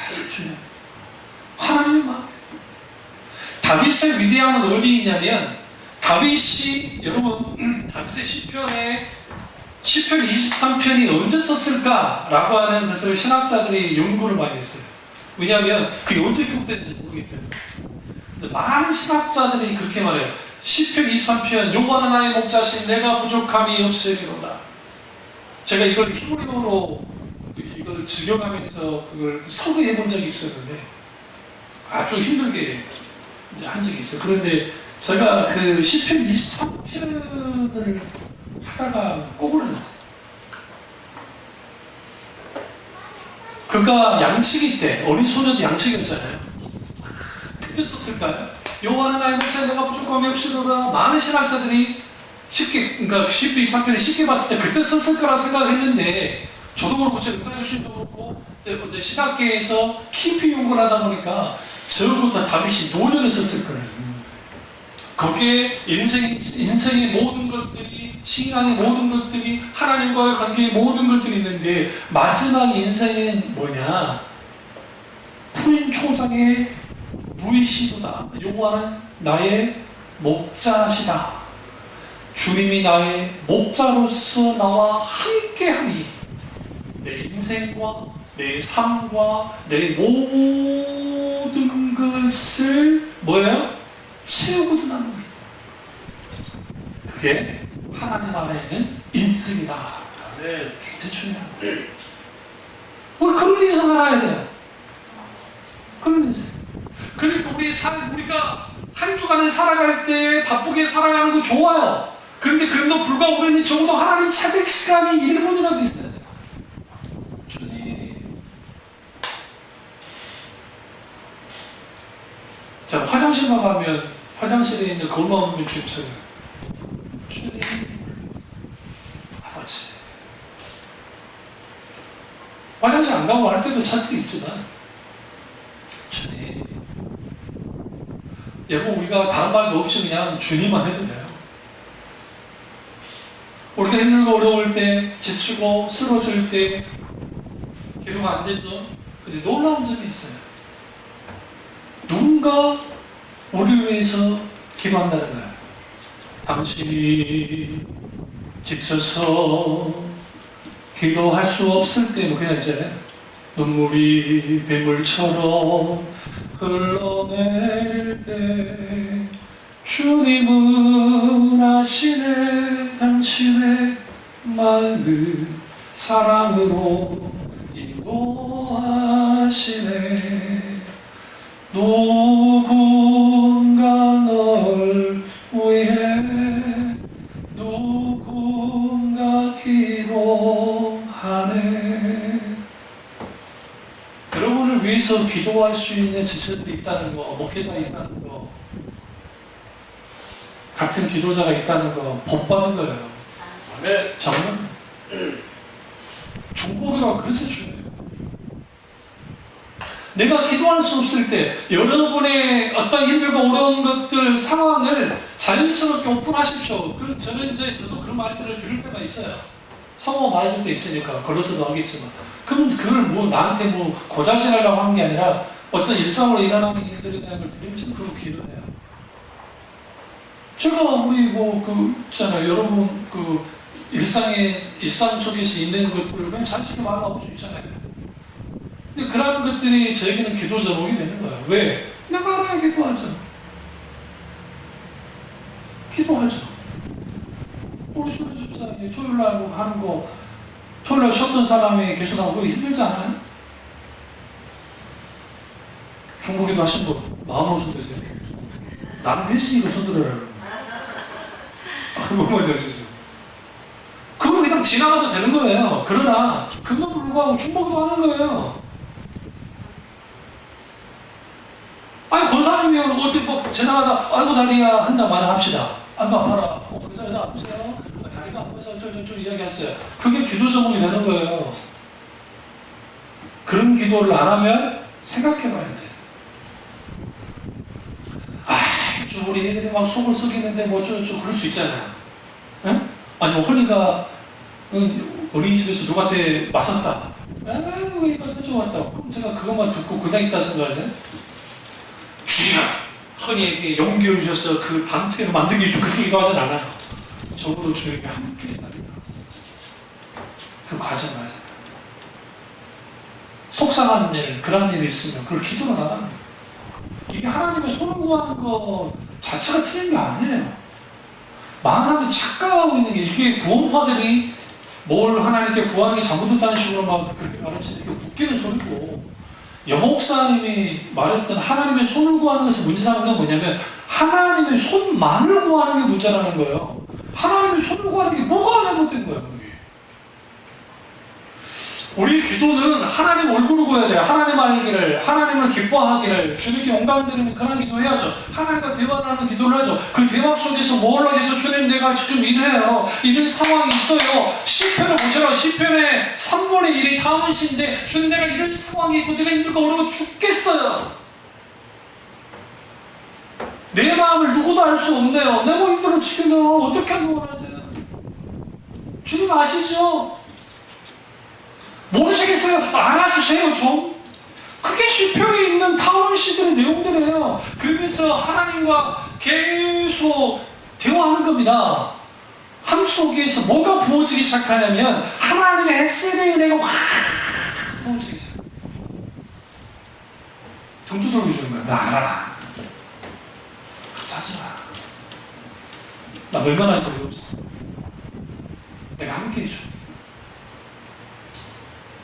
아주 중요해. 하나님의 마음에. 다윗의 위대함은 어디 있냐면 다윗이 여러분 다윗의 시편 23편이 언제 썼을까라고 하는 것을 신학자들이 연구를 많이 했어요. 왜냐하면 그게 언제 기록됐는지 모르기 때문에. 근데 많은 신학자들이 그렇게 말해요. 시편 23편 여호와는 나의 목자신 내가 부족함이 없으리로다. 제가 이걸 히브리어로 이걸 직역하면서 그걸 서구해 본 적이 있었는데 아주 힘들게 한 적이 있어요. 그런데 제가 그 시편 23편을 하다가 꼬부러졌어요. 그가 양치기 때 어린 소녀도 양치기였잖아요. 그때 썼을까요? 여호와는 나의 목자 내가 부족함이 없으리로다. 많은 신학자들이 쉽게 그러니까 시편 23편을 쉽게 봤을 때 그때 썼을 거라 생각했는데 저도 그렇고 제 의사교수님도 그렇고 이제 신학계에서 깊이 연구를 하다 보니까 저부터 다윗이 노년을 썼을 거예요. 거기에 인생의 모든 것들이, 신앙의 모든 것들이, 하나님과의 관계의 모든 것들이 있는데 마지막 인생은 뭐냐? 푸른 초장의 누이시도다. 여호와는 나의 목자시다. 주님이 나의 목자로서 나와 함께하니 내 인생과 내 삶과 내 모든 것을 뭐예요? 채우고도 나누고 있다. 그게 하나님 안에 있는 인생이다. 네, 굉장히 중요합니다. 네. 그런 인생 알아야 돼요. 그런 인생. 그러니까 우리가 한 주간을 살아갈 때 바쁘게 살아가는 거 좋아요. 그런데 그럼에도 불구하고 우리는 적어도 하나님 찾을 시간이 1분이라도 있어야 돼요. 주님. 자, 화장실만 가면 화장실에 있는 거울만 보면 주님 찾아요. 주님. 아버지. 화장실 안 가고 할 때도 찾을 때 있지만 주님. 여러분 우리가 다른 말도 없이 그냥 주님만 해도 돼요. 우리가 힘들고 어려울 때, 지치고 쓰러질 때 기도가 안 되죠. 근데 놀라운 점이 있어요. 누군가 우리를 위해서 기도한다는 거예요. 당신이 지쳐서 기도할 수 없을 때 그냥 이제 눈물이 빗물처럼 흘러내릴 때 주님은 아시네. 당신의 마음을 사랑으로 인도하시네. 누군가 널 위해 누군가 기도하네. 여러분을 위해서 기도할 수 있는 지체들이 있다는 거, 목회자가 있다는 거, 같은 기도자가 있다는 거, 복 받은 거예요. 네. 정말 중보기도가 그래서 중요해요. 내가 기도할 수 없을 때 여러분의 어떤 힘들고 어려운 것들 상황을 자연스럽게 오픈하십시오. 저도 그런 말들을 들을 때가 있어요. 성호 말해줄 때 있으니까 걸어서도 하겠지만, 그럼 그걸 뭐 나한테 뭐 고자질하려고 하는 게 아니라 어떤 일상으로 일어나는 일들에 대한 걸 들으면 좀 그런 기도해요. 제가 우리 있잖아요. 여러분 일상 속에서 있는 것들을 그냥 자신있게 말하고 수 있잖아요. 근데 그런 것들이 저에게는 기도 제목이 되는 거예요. 왜? 내가 알아야 기도하죠. 기도하죠. 우리 수련 집사님이 토요일날 하는 거, 토요일날 쉬었던 사람이 계속 하고 그거 힘들지 않아요? 중보기도 하신 분, 마음으로 손드세요. 나는 했으니까 손들어라. 뭐 먼저 하시죠. 그거 그냥 지나가도 되는 거예요. 그러나, 그거 불구하고 중보기도 하는 거예요. 아니 권사님이 어디 지나가다 아이고 다리야 한다 말합시다. 아이고 아파라. 권사님 아프세요? 다리가 아파서 저 이야기했어요. 그게 기도 제목이 되는 거예요. 그런 기도를 안 하면 생각해봐야 돼. 우리 애들이 막 속을 썩이는데 어쩌고저쩌고 그럴 수 있잖아요. 응? 아니 허리가 어린이집에서 누구한테 맞았다. 아이고 이거 터져왔다. 그럼 제가 그것만 듣고 그냥 있다 생각하세요? 주시가 허니에게 용기를 주셔서 그 단태로 만들기 좀 그렇게 기도하진 않아요. 적어도 주님이 함께 해달라. 그 과정 맞아요. 속상한 일, 그런 일이 있으면 그걸 기도로 나가는 거예요. 이게 하나님의 손을 구하는 거 자체가 틀린 게 아니에요. 많은 사람들이 착각하고 있는 게, 이게 구원파들이 뭘 하나님께 구하는 게 잘못됐다는 식으로 막 그렇게 가르치는 게 웃기는 소리고, 여목사님이 말했던 하나님의 손을 구하는 것의 문제라는 건 뭐냐면 하나님의 손만을 구하는 게 문제라는 거예요. 하나님의 손을 구하는 게 뭐가 잘못된 거예요, 그게. 우리 기도는 하나님 얼굴을 구해야 돼요. 하나님 알기를, 하나님을 기뻐하기를, 주님께 영광드리는 그런 기도 해야죠. 하나님과 대화를 하는 기도를 하죠. 그 대화 속에서 뭘 하겠어? 주님, 내가 지금 이래요. 이런 상황이 있어요. 시편을 보시라고. 시편의 3분의 1이 다윗인데, 주님, 내가 이런 상황이 있고 내가 힘들고 어려워 죽겠어요. 내 마음을 누구도 알 수 없네요. 내가 힘들어 죽겠네요. 어떻게 하길 원하세요? 주님 아시죠? 모르시겠어요? 알아주세요 좀. 그게 시편에 있는 타원시들의 내용들이에요. 그래서 하나님과 계속 대화하는 겁니다. 삶 속에서 뭐가 부어지기 시작하냐면 하나님의 햇살의 은혜가 확 부어지기 시작해요. 등 두들겨 주는 거야. 나 알아라. 자지 마. 나 외면할 적이 없어. 내가 함께 해줘.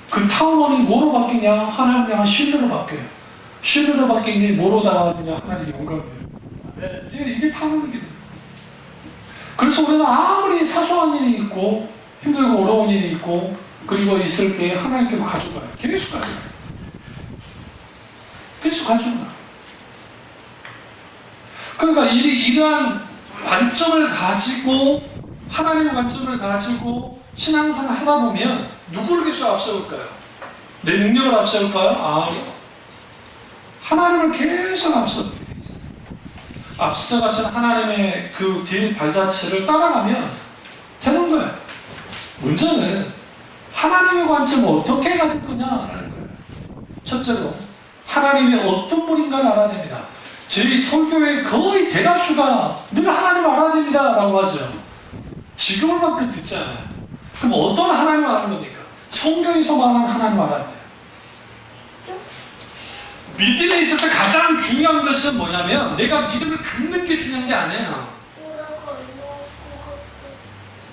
그 타원이 뭐로 바뀌냐? 하나님 향한 신뢰로 바뀌어요. 신뢰로 바뀐 게 뭐로 나가느냐? 하나님의 영광이에요. 이게 타원이거든요. 그래서 우리는 아무리 사소한 일이 있고 힘들고 어려운 일이 있고 그리고 있을 때 하나님께로 가져가요. 계속 가져가요. 계속 가져가요. 그러니까 이러한 관점을 가지고, 하나님의 관점을 가지고 신앙생활 하다 보면 누구를 계속 앞세울까요? 내 능력을 앞세울까요? 아니요. 하나님을 계속 앞세우게 돼 있어요. 앞서가신 하나님의 그 뒷 발자취를 따라가면 되는 거예요. 문제는 하나님의 관점을 어떻게 가질 거냐라는 거예요. 첫째로 하나님이 어떤 분인가를 알아야 됩니다. 저희 설교의 거의 대다수가 늘 하나님을 알아야 됩니다 라고 하죠. 지금을 만큼 듣잖아요. 그럼 어떤 하나님을 아는 겁니까? 성경에서 말하는 하나님을 알아야 돼요. 믿음에 있어서 가장 중요한 것은 뭐냐면 내가 믿음을 갖는 게 중요한 게 아니에요.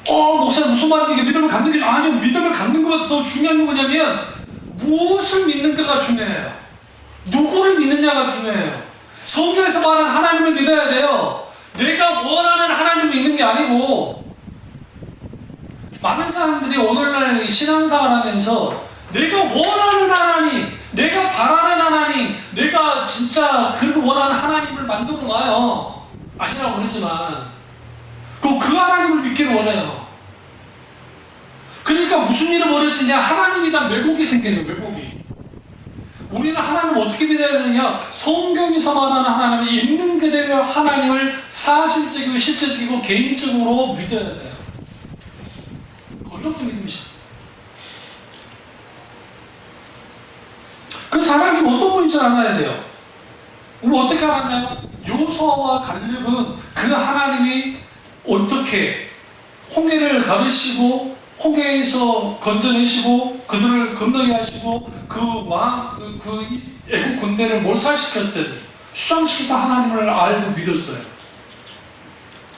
목사님 무슨 말입니까? 믿음을 갖는 게 아니요. 믿음을 갖는 것보다 더 중요한 건 뭐냐면 무엇을 믿는가가 중요해요. 누구를 믿느냐가 중요해요. 성경에서 말하는 하나님을 믿어야 돼요. 내가 원하는 하나님을 믿는 게 아니고, 많은 사람들이 오늘날 이 신앙생활 하면서 내가 원하는 하나님, 내가 바라는 하나님, 내가 진짜 그 원하는 하나님을 만들어 놔요. 아니라고 그러지만 그 하나님을 믿기를 원해요. 그러니까 무슨 일이 벌어지냐? 하나님이 다 왜곡이 생기는 왜곡이. 우리는 하나님을 어떻게 믿어야 되느냐? 성경에서 말하는 하나님을 있는 그대로 하나님을 사실적이고 실제적이고 개인적으로 믿어야 돼요. 거기부터 믿음이시죠. 그래서 하나님 어떤 분인지 알아야 돼요. 그럼 어떻게 알았나요? 요수아와 갈렙은 그 하나님이 어떻게 홍해를 가르시고 홍해에서 건져내시고 그들을 건너게 하시고 그 애국 군대를 몰살시켰던 수장시켰던 하나님을 알고 믿었어요.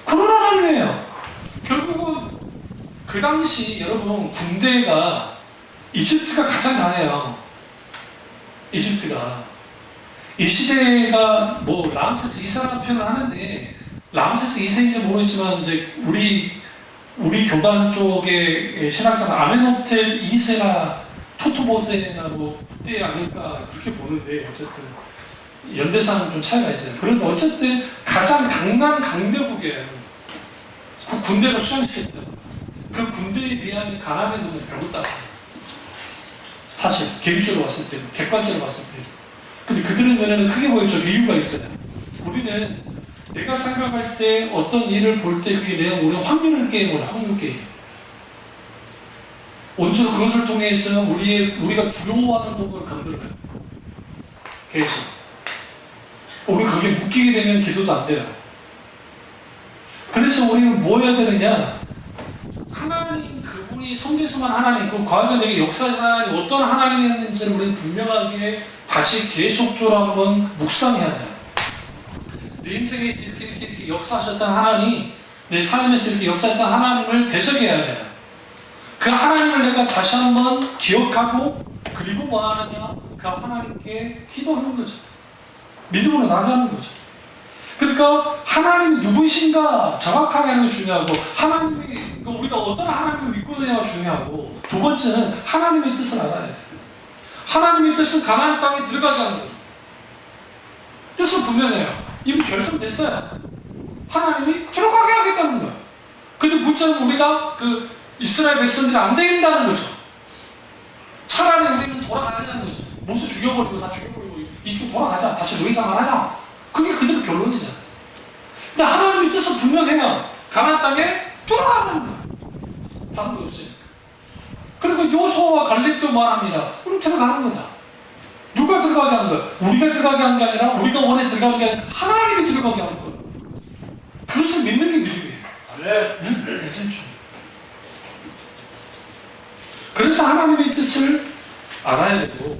그런 하나님이에요. 결국은 그 당시 여러분 군대가 이집트가 가장 강해요. 이집트가 이 시대가 뭐 람세스 2세라는 표현을 하는데 람세스 2세인지 모르겠지만 이제 우리 교단 쪽의 신학자가 아멘호텔 2세나 토토보세나 뭐 그때 아닐까 그렇게 보는데 어쨌든 연대상은 좀 차이가 있어요. 그런데 어쨌든 가장 강한 강대국이에요. 그 군대가 수장시켰다. 그 군대에 비하면 가난한 놈은 별것도 아니에요. 사실 개인적으로 봤을 때, 객관적으로 봤을 때. 근데 그들의 눈에는 크게 보였죠. 그 이유가 있어요. 우리는 내가 생각할 때 어떤 일을 볼 때 그게 우리는 확률을 게임을 확률 게임. 온전히 그것을 통해서 우리가 두려워하는 부분을 건드려요. 계속. 우리 거기에 묶이게 되면 기도도 안 돼요. 그래서 우리는 뭐 해야 되느냐? 하나님 그분이 성경에서만 하나님, 그 과거에 내게 역사하신 하나님 어떤 하나님이었는지를 우리는 분명하게 다시 계속적으로 한번 묵상해야 돼요. 내 인생에서 이렇게 역사하셨던 하나님, 내 삶에서 이렇게 역사했던 하나님을 되새겨야 돼요. 그 하나님을 내가 다시 한번 기억하고 그리고 뭐 하느냐? 그 하나님께 기도하는 거죠. 믿음으로 나가는 거죠. 그러니까 하나님이 누구신가 정확하게 하는 게 중요하고 하나님이 우리가 어떤 하나님을 믿고 있느냐가 중요하고 두 번째는 하나님의 뜻을 알아야 돼요. 하나님의 뜻은 가나안 땅에 들어가게 하는 거예요. 뜻은 분명해요. 이미 결정됐어요. 하나님이 들어가게 하겠다는 거예요. 근데 문제는 우리가 그 이스라엘 백성들이 안 되겠다는 거죠. 차라리 우리는 돌아가야하는 거죠. 모세 죽여버리고 다 죽여버리고 이쪽 돌아가자. 다시 노예생활 하자. 그게 그대로 결론이잖아요. 근데 하나님의 뜻은 분명해요. 가나안 땅에 들어가는 거예요. 다른 거 없으니까. 그리고 요수아와 갈렙도 말합니다. 그럼 들어가는 거다. 누가 들어가게 하는 거야? 우리가 들어가게 하는 게 아니라 우리가 원해 들어가는 게 아니라 하나님이 들어가게 하는 거예요. 그것을 믿는 게 믿음이에요. 그래서 하나님의 뜻을 알아야 되고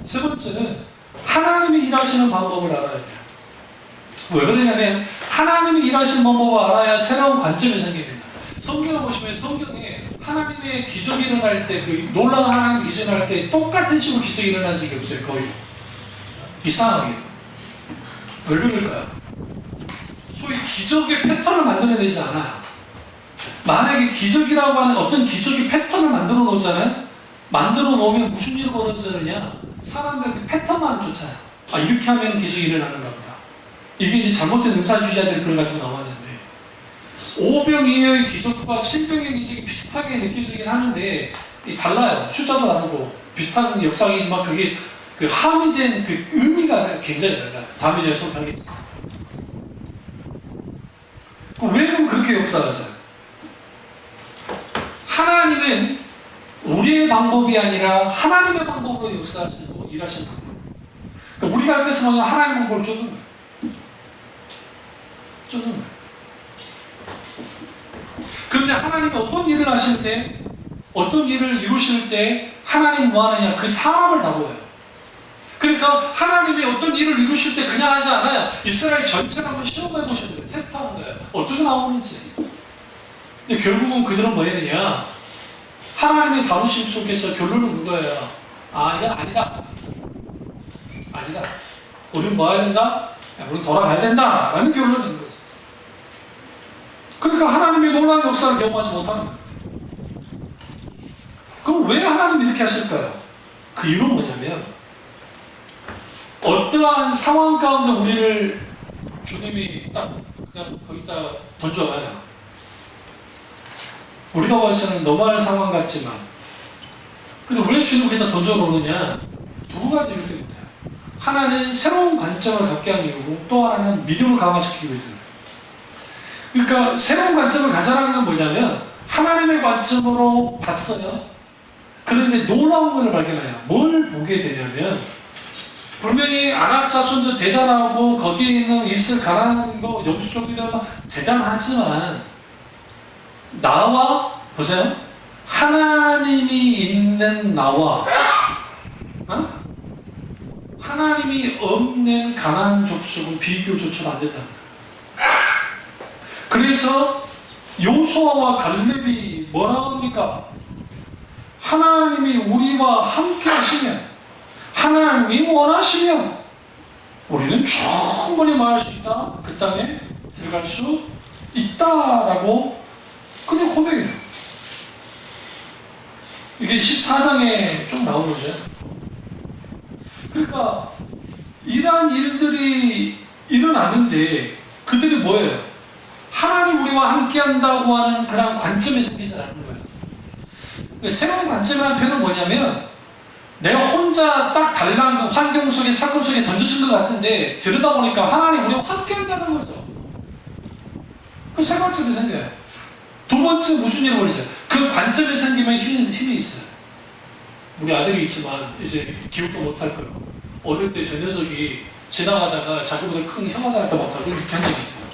세 번째는 하나님이 일하시는 방법을 알아야 돼요. 왜 그러냐면 하나님이 일하시는 방법을 알아야 새로운 관점이 생기게 됩니다. 성경을 보시면 성경에 하나님의 기적이 일어날 때, 그 놀라운 하나님의 기적이 일어날 때 똑같은 식으로 기적이 일어난 적이 없어요. 거의. 이상하게. 왜 그럴까요? 소위 기적의 패턴을 만들어내지 않아요. 만약에 기적이라고 하는 어떤 기적의 패턴을 만들어 놓잖아요. 만들어 놓으면 무슨 일이 벌어지느냐? 사람들 그 패턴만 쫓아요. 아, 이렇게 하면 기적이 일어나는가 보다. 이게 이제 잘못된 은사주의자들이 그걸 가지고 나왔는데 5병이의 기적과 7병의 기적이 비슷하게 느껴지긴 하는데 달라요. 숫자도 다르고 비슷한 역사이지만 그게 그 함의된 그 의미가 굉장히 달라요. 다음에 제가 설명하겠습니다. 왜 그럼 그렇게 역사하죠? 하나님은 우리의 방법이 아니라 하나님의 방법으로 역사하시고 일하시는 방법. 그러니까 우리가 할 것은 하나님의 방법을 쫓는 거예요. 쫓는 거예요. 그런데 하나님이 어떤 일을 하실 때, 어떤 일을 이루실 때 하나님은 뭐 하느냐? 그 사람을 다 보여요. 그러니까 하나님이 어떤 일을 이루실 때 그냥 하지 않아요. 이스라엘 전체를 한번 실험해 보시면 돼요. 테스트하는 거예요. 어떻게 나오는지. 근데 결국은 그들은 뭐 해야 되냐? 하나님의 다루심 속에서 결론은 그거예요. 아, 이건 아니다. 아니다. 우리는 뭐 해야 된다? 야, 우리는 돌아가야 된다. 라는 결론인 거죠. 그러니까 하나님의 놀라운 역사를 경험하지 못하는 거예요. 그럼 왜 하나님이 이렇게 하실까요? 그 이유는 뭐냐면 어떠한 상황 가운데 우리를 주님이 딱 그냥 거기다 던져놔요. 우리가 봐서는 너무한 상황 같지만 근데 왜 주님 거기다 던져놓느냐? 두 가지 이유 때문에 하나는 새로운 관점을 갖게 하는 이유고 또 하나는 믿음을 강화시키기 위해서는 그러니까 새로운 관점을 가져라는 건 뭐냐면 하나님의 관점으로 봤어요. 그런데 놀라운 것을 발견해요. 뭘 보게 되냐면 분명히 아낙 자손도 대단하고 거기에 있는 이스라엘 가난한 거 영수족이도 대단하지만 나와 보세요. 하나님이 있는 나와 하나님이 없는 가난한 족속은 비교조차 안 된다. 그래서 요수아와 갈렙이 뭐라고 합니까? 하나님이 우리와 함께 하시면 하나님이 원하시면 우리는 충분히 말할 수 있다. 그 땅에 들어갈 수 있다라고 그냥 고백해요. 이게 14장에 좀 나오거든요. 그러니까 이러한 일들이 일어나는데 그들이 뭐예요? 하나님 우리와 함께한다고 하는 그런 관점이 생기지 않는 거예요. 그러니까 새로운 관점이라는 표현은 뭐냐면 내가 혼자 딱 달랑 그 환경 속에 사건 속에 던져진 것 같은데 들여다보니까 하나님 우리와 함께한다는 거죠. 그 새 관점이 생겨요. 두 번째 무슨 일을 벌이죠? 그 관점이 생기면 힘이 있어요. 우리 아들이 있지만 이제 기억도 못할 거예요. 어릴 때 저 녀석이 지나가다가 자기보다 큰 형 하나를 못하고 이렇게 한 적이 있어요.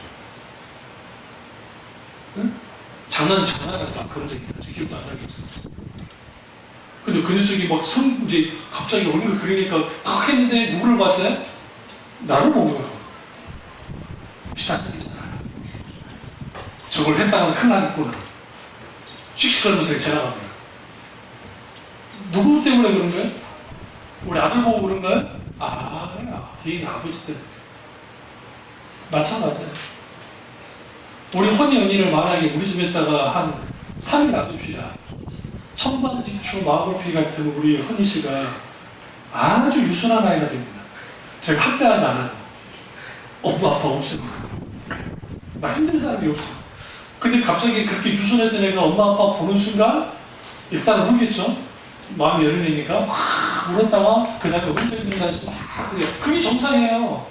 응? 장난하다 그런 적이 있다. 제 기억도 안 나겠어요. 근데 그 녀석이 막 이제 갑자기 얼굴을 그리니까 탁 했는데 누구를 봤어요? 나를 본 거예요. 비슷하잖아. 저걸 했다가 큰일 나겠구나. 씩씩거리면서 지나가더라. 누구 때문에 그런 거예요? 우리 아들 보고 그런 거예요? 뒤에 있는 아버지 때문에. 마찬가지예요. 우리 헌이 언니를 만약에 우리 집에다가 한 3일 놔둡시다. 천방지축 마법피 같은 우리 헌이 씨가 아주 유순한 아이가 됩니다. 제가 학대하지 않아요. 엄마 아빠 없습니다. 나 힘든 사람이 없어요. 근데 갑자기 그렇게 유순했던 애가 엄마 아빠 보는 순간 일단 울겠죠. 마음이 열리니까 막 울었다가 그 다음에 혼자 있는 다시 막 그래요. 그게 정상이에요.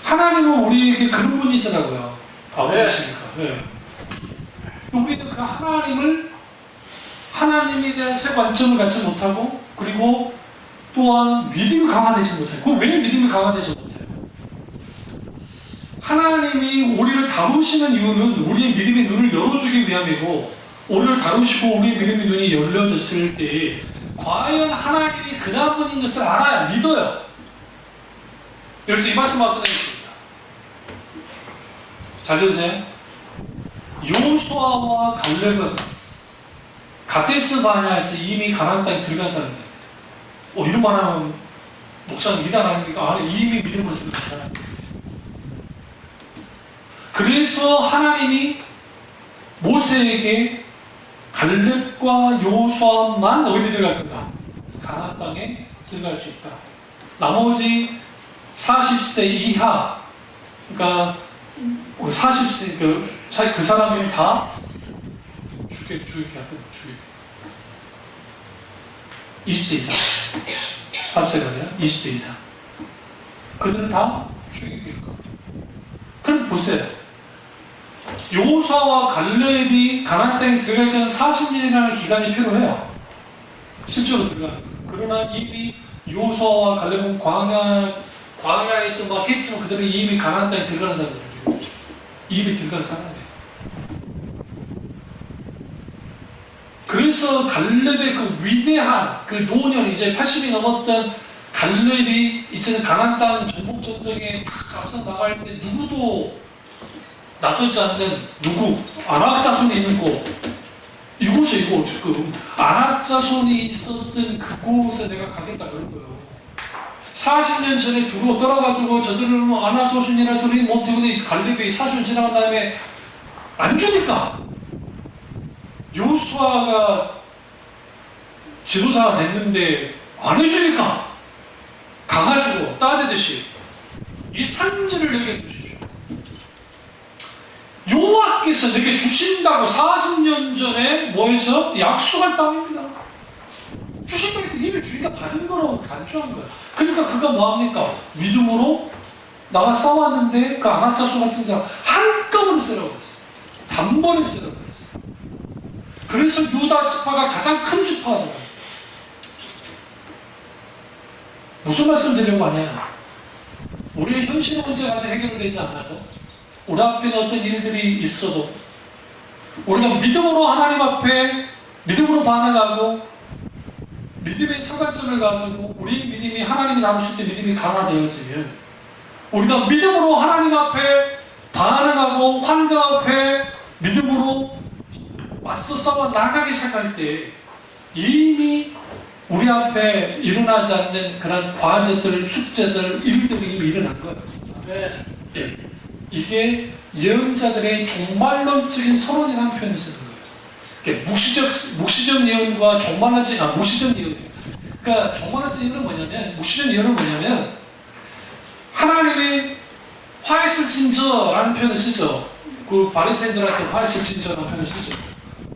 하나님은 우리에게 그런 분이시라고요. 아버지시니까. 네. 우리는 그 하나님에 대한 새 관점을 갖지 못하고 그리고 또한 믿음이 강화되지 못해요. 왜 믿음이 강화되지 못해요? 하나님이 우리를 다루시는 이유는 우리의 믿음의 눈을 열어주기 위함이고 우리를 다루시고 우리의 믿음의 눈이 열려졌을 때 과연 하나님이 그런 분인 것을 알아야 믿어요. 여기서 이 말씀하고 끝내겠습니다. 잘 들으세요. 요수아와 갈렙은 가데스 바네아에서 이미 가나안 땅에 들어간 사람들. 이런 말 하면 목사님 믿음 아닙니까? 이미 믿음으로 들어간 사람. 그래서 하나님이 모세에게 갈렙과 요수아만 어디 들어갈 거다? 가나안 땅에 들어갈 수 있다. 나머지 40세 이하, 그러니까 40세 그 사람들은 다 죽게 하거든요. 20세 이상, 3세가 아니라 20세 이상. 그들은 다 죽이게 할 거예요. 그럼 보세요. 요수아와 갈렙이 가나안 땅에 들어갈 때는 40년이라는 기간이 필요해요. 실제로 들어가는 거예요. 그러나 이미 요수아와 갈렙은 광야에서 막 했지만 그들은 이미 가나안 땅에 들어가는 사람들이에요. 이미 들어간 사람이에요. 그래서 갈렙의 그 위대한 그 노년 이제 80이 넘었던 갈렙이 이제는 가나안 땅 정복 전쟁에 탁 앞서 나갈 때 누구도 나서지 않는 아낙 자손이 있는 곳 이곳이고 지금 안악자손이 있었던 그곳에 내가 가겠다 그런 거예요. 40년 전에 두루 떨어가지고 저들은 안악자손이라 소리 못하고 갈릴리 40년 지나간 다음에 안 주니까 요수아가 지도자가 됐는데 안 해주니까 가가지고 따지듯이 이 산지를 내게 주십시오. 여호와께서 내게 주신다고 40년 전에 뭐해서 약속한 땅입니다. 주신다고 이미 주니까 받은 거라고 간주한 거야. 그러니까 그가 뭐합니까? 믿음으로 나가 싸웠는데 그 안악자손 같은 사람 한꺼번에 쓰라고 그랬어. 단번에 쓰라고 그랬어. 그래서 유다 지파가 가장 큰 지파가 돼요. 무슨 말씀 드리려고 하냐? 우리의 현실 문제가 아직 해결되지 않아도 우리 앞에는 어떤 일들이 있어도 우리가 믿음으로 하나님 앞에 믿음으로 반응하고 믿음의 처관점을 가지고 우리 믿음이 하나님이 나누실 때 믿음이 강화되어지면 우리가 믿음으로 하나님 앞에 반응하고 환경 앞에 믿음으로 맞서 싸워 나가기 시작할 때 이미 우리 앞에 일어나지 않는 그런 과제들, 숙제들, 일들이 이미 일어난 거예요. 네. 이게 예언자들의 종말론적인 선언이라는 표현을 쓰는 거예요. 묵시적 예언과 종말론적, 묵시적 예언. 그러니까 종말론적 예언은 뭐냐면, 묵시적 예언은 뭐냐면, 하나님이 화했을진저라는 표현을 쓰죠. 그 바리새인들한테 화했을진저라는 표현을 쓰죠.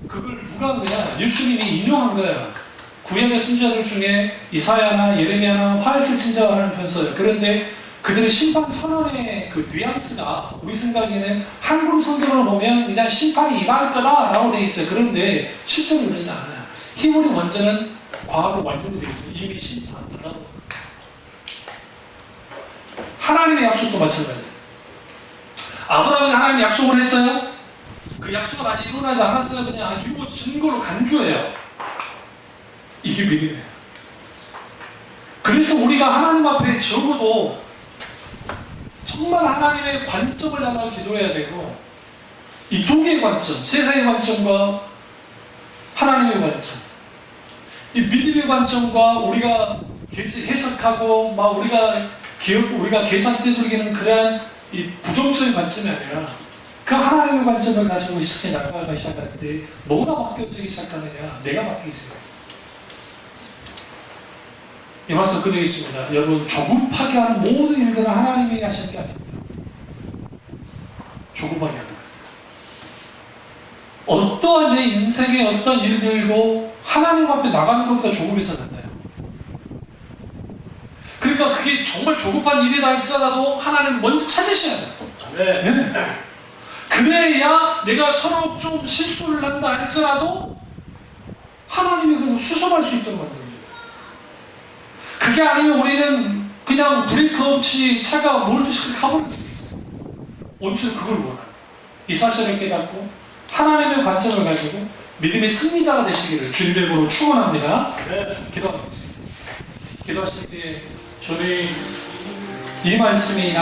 그걸 누가 한 거야? 예수님이 인용한 거야. 구약의 선지자들 중에 이사야나 예레미야나 화했을진저라는 표현 써요. 그런데 그들의 심판 선언의 그 뉘앙스가 우리 생각에는 한글 성경을 보면 그냥 심판이 임할 거다라고 되어 있어요. 그런데 실제로 그러지 않아요. 히브리 원전은 과거로 완료로 되어 있어요. 이미 심판한다라고. 하나님의 약속도 마찬가지예요. 아브라함이 하나님 약속을 했어요. 그 약속은 아직 일어나지 않았어요. 그냥 이거 증거로 간주해요. 이게 믿음이에요. 그래서 우리가 하나님 앞에 적어도 정말 하나님의 관점을 하나 기도해야 되고 이 두 개의 관점, 세상의 관점과 하나님의 관점, 이 믿음의 관점과 우리가 해석하고 막 우리가 계산 되돌리는 그러한 이 부정적인 관점이 아니라 그 하나님의 관점을 가지고 이렇게 나가기 시작할 때 뭐가 바뀌어지기 시작하느냐? 내가 바뀌기 시작해요. 이 말씀 끝내겠습니다. 여러분, 조급하게 하는 모든 일들은 하나님이 하시는 게 아닙니다. 조급하게 하는 거예요. 어떠한 내 인생의 어떤 일들도 하나님 앞에 나가는 것보다 조급해서 안 나요. 그러니까 그게 정말 조급한 일이라 할지라도 하나님 먼저 찾으셔야 돼요. 네. 그래야 내가 서로 좀 실수를 한다 할지라도 하나님이 그걸 수습할 수 있도록 만들어줘요. 그게 아니면 우리는 그냥 브레이크 없이 차가 몰듯이 가버리게 돼 있어요. 온전히 그걸 원해요. 이 사실을 깨닫고 하나님의 관점을 가지고 믿음의 승리자가 되시기를 주님의 이름으로 축원합니다. 기도하겠습니다. 기도하실 때 주님 이 말씀이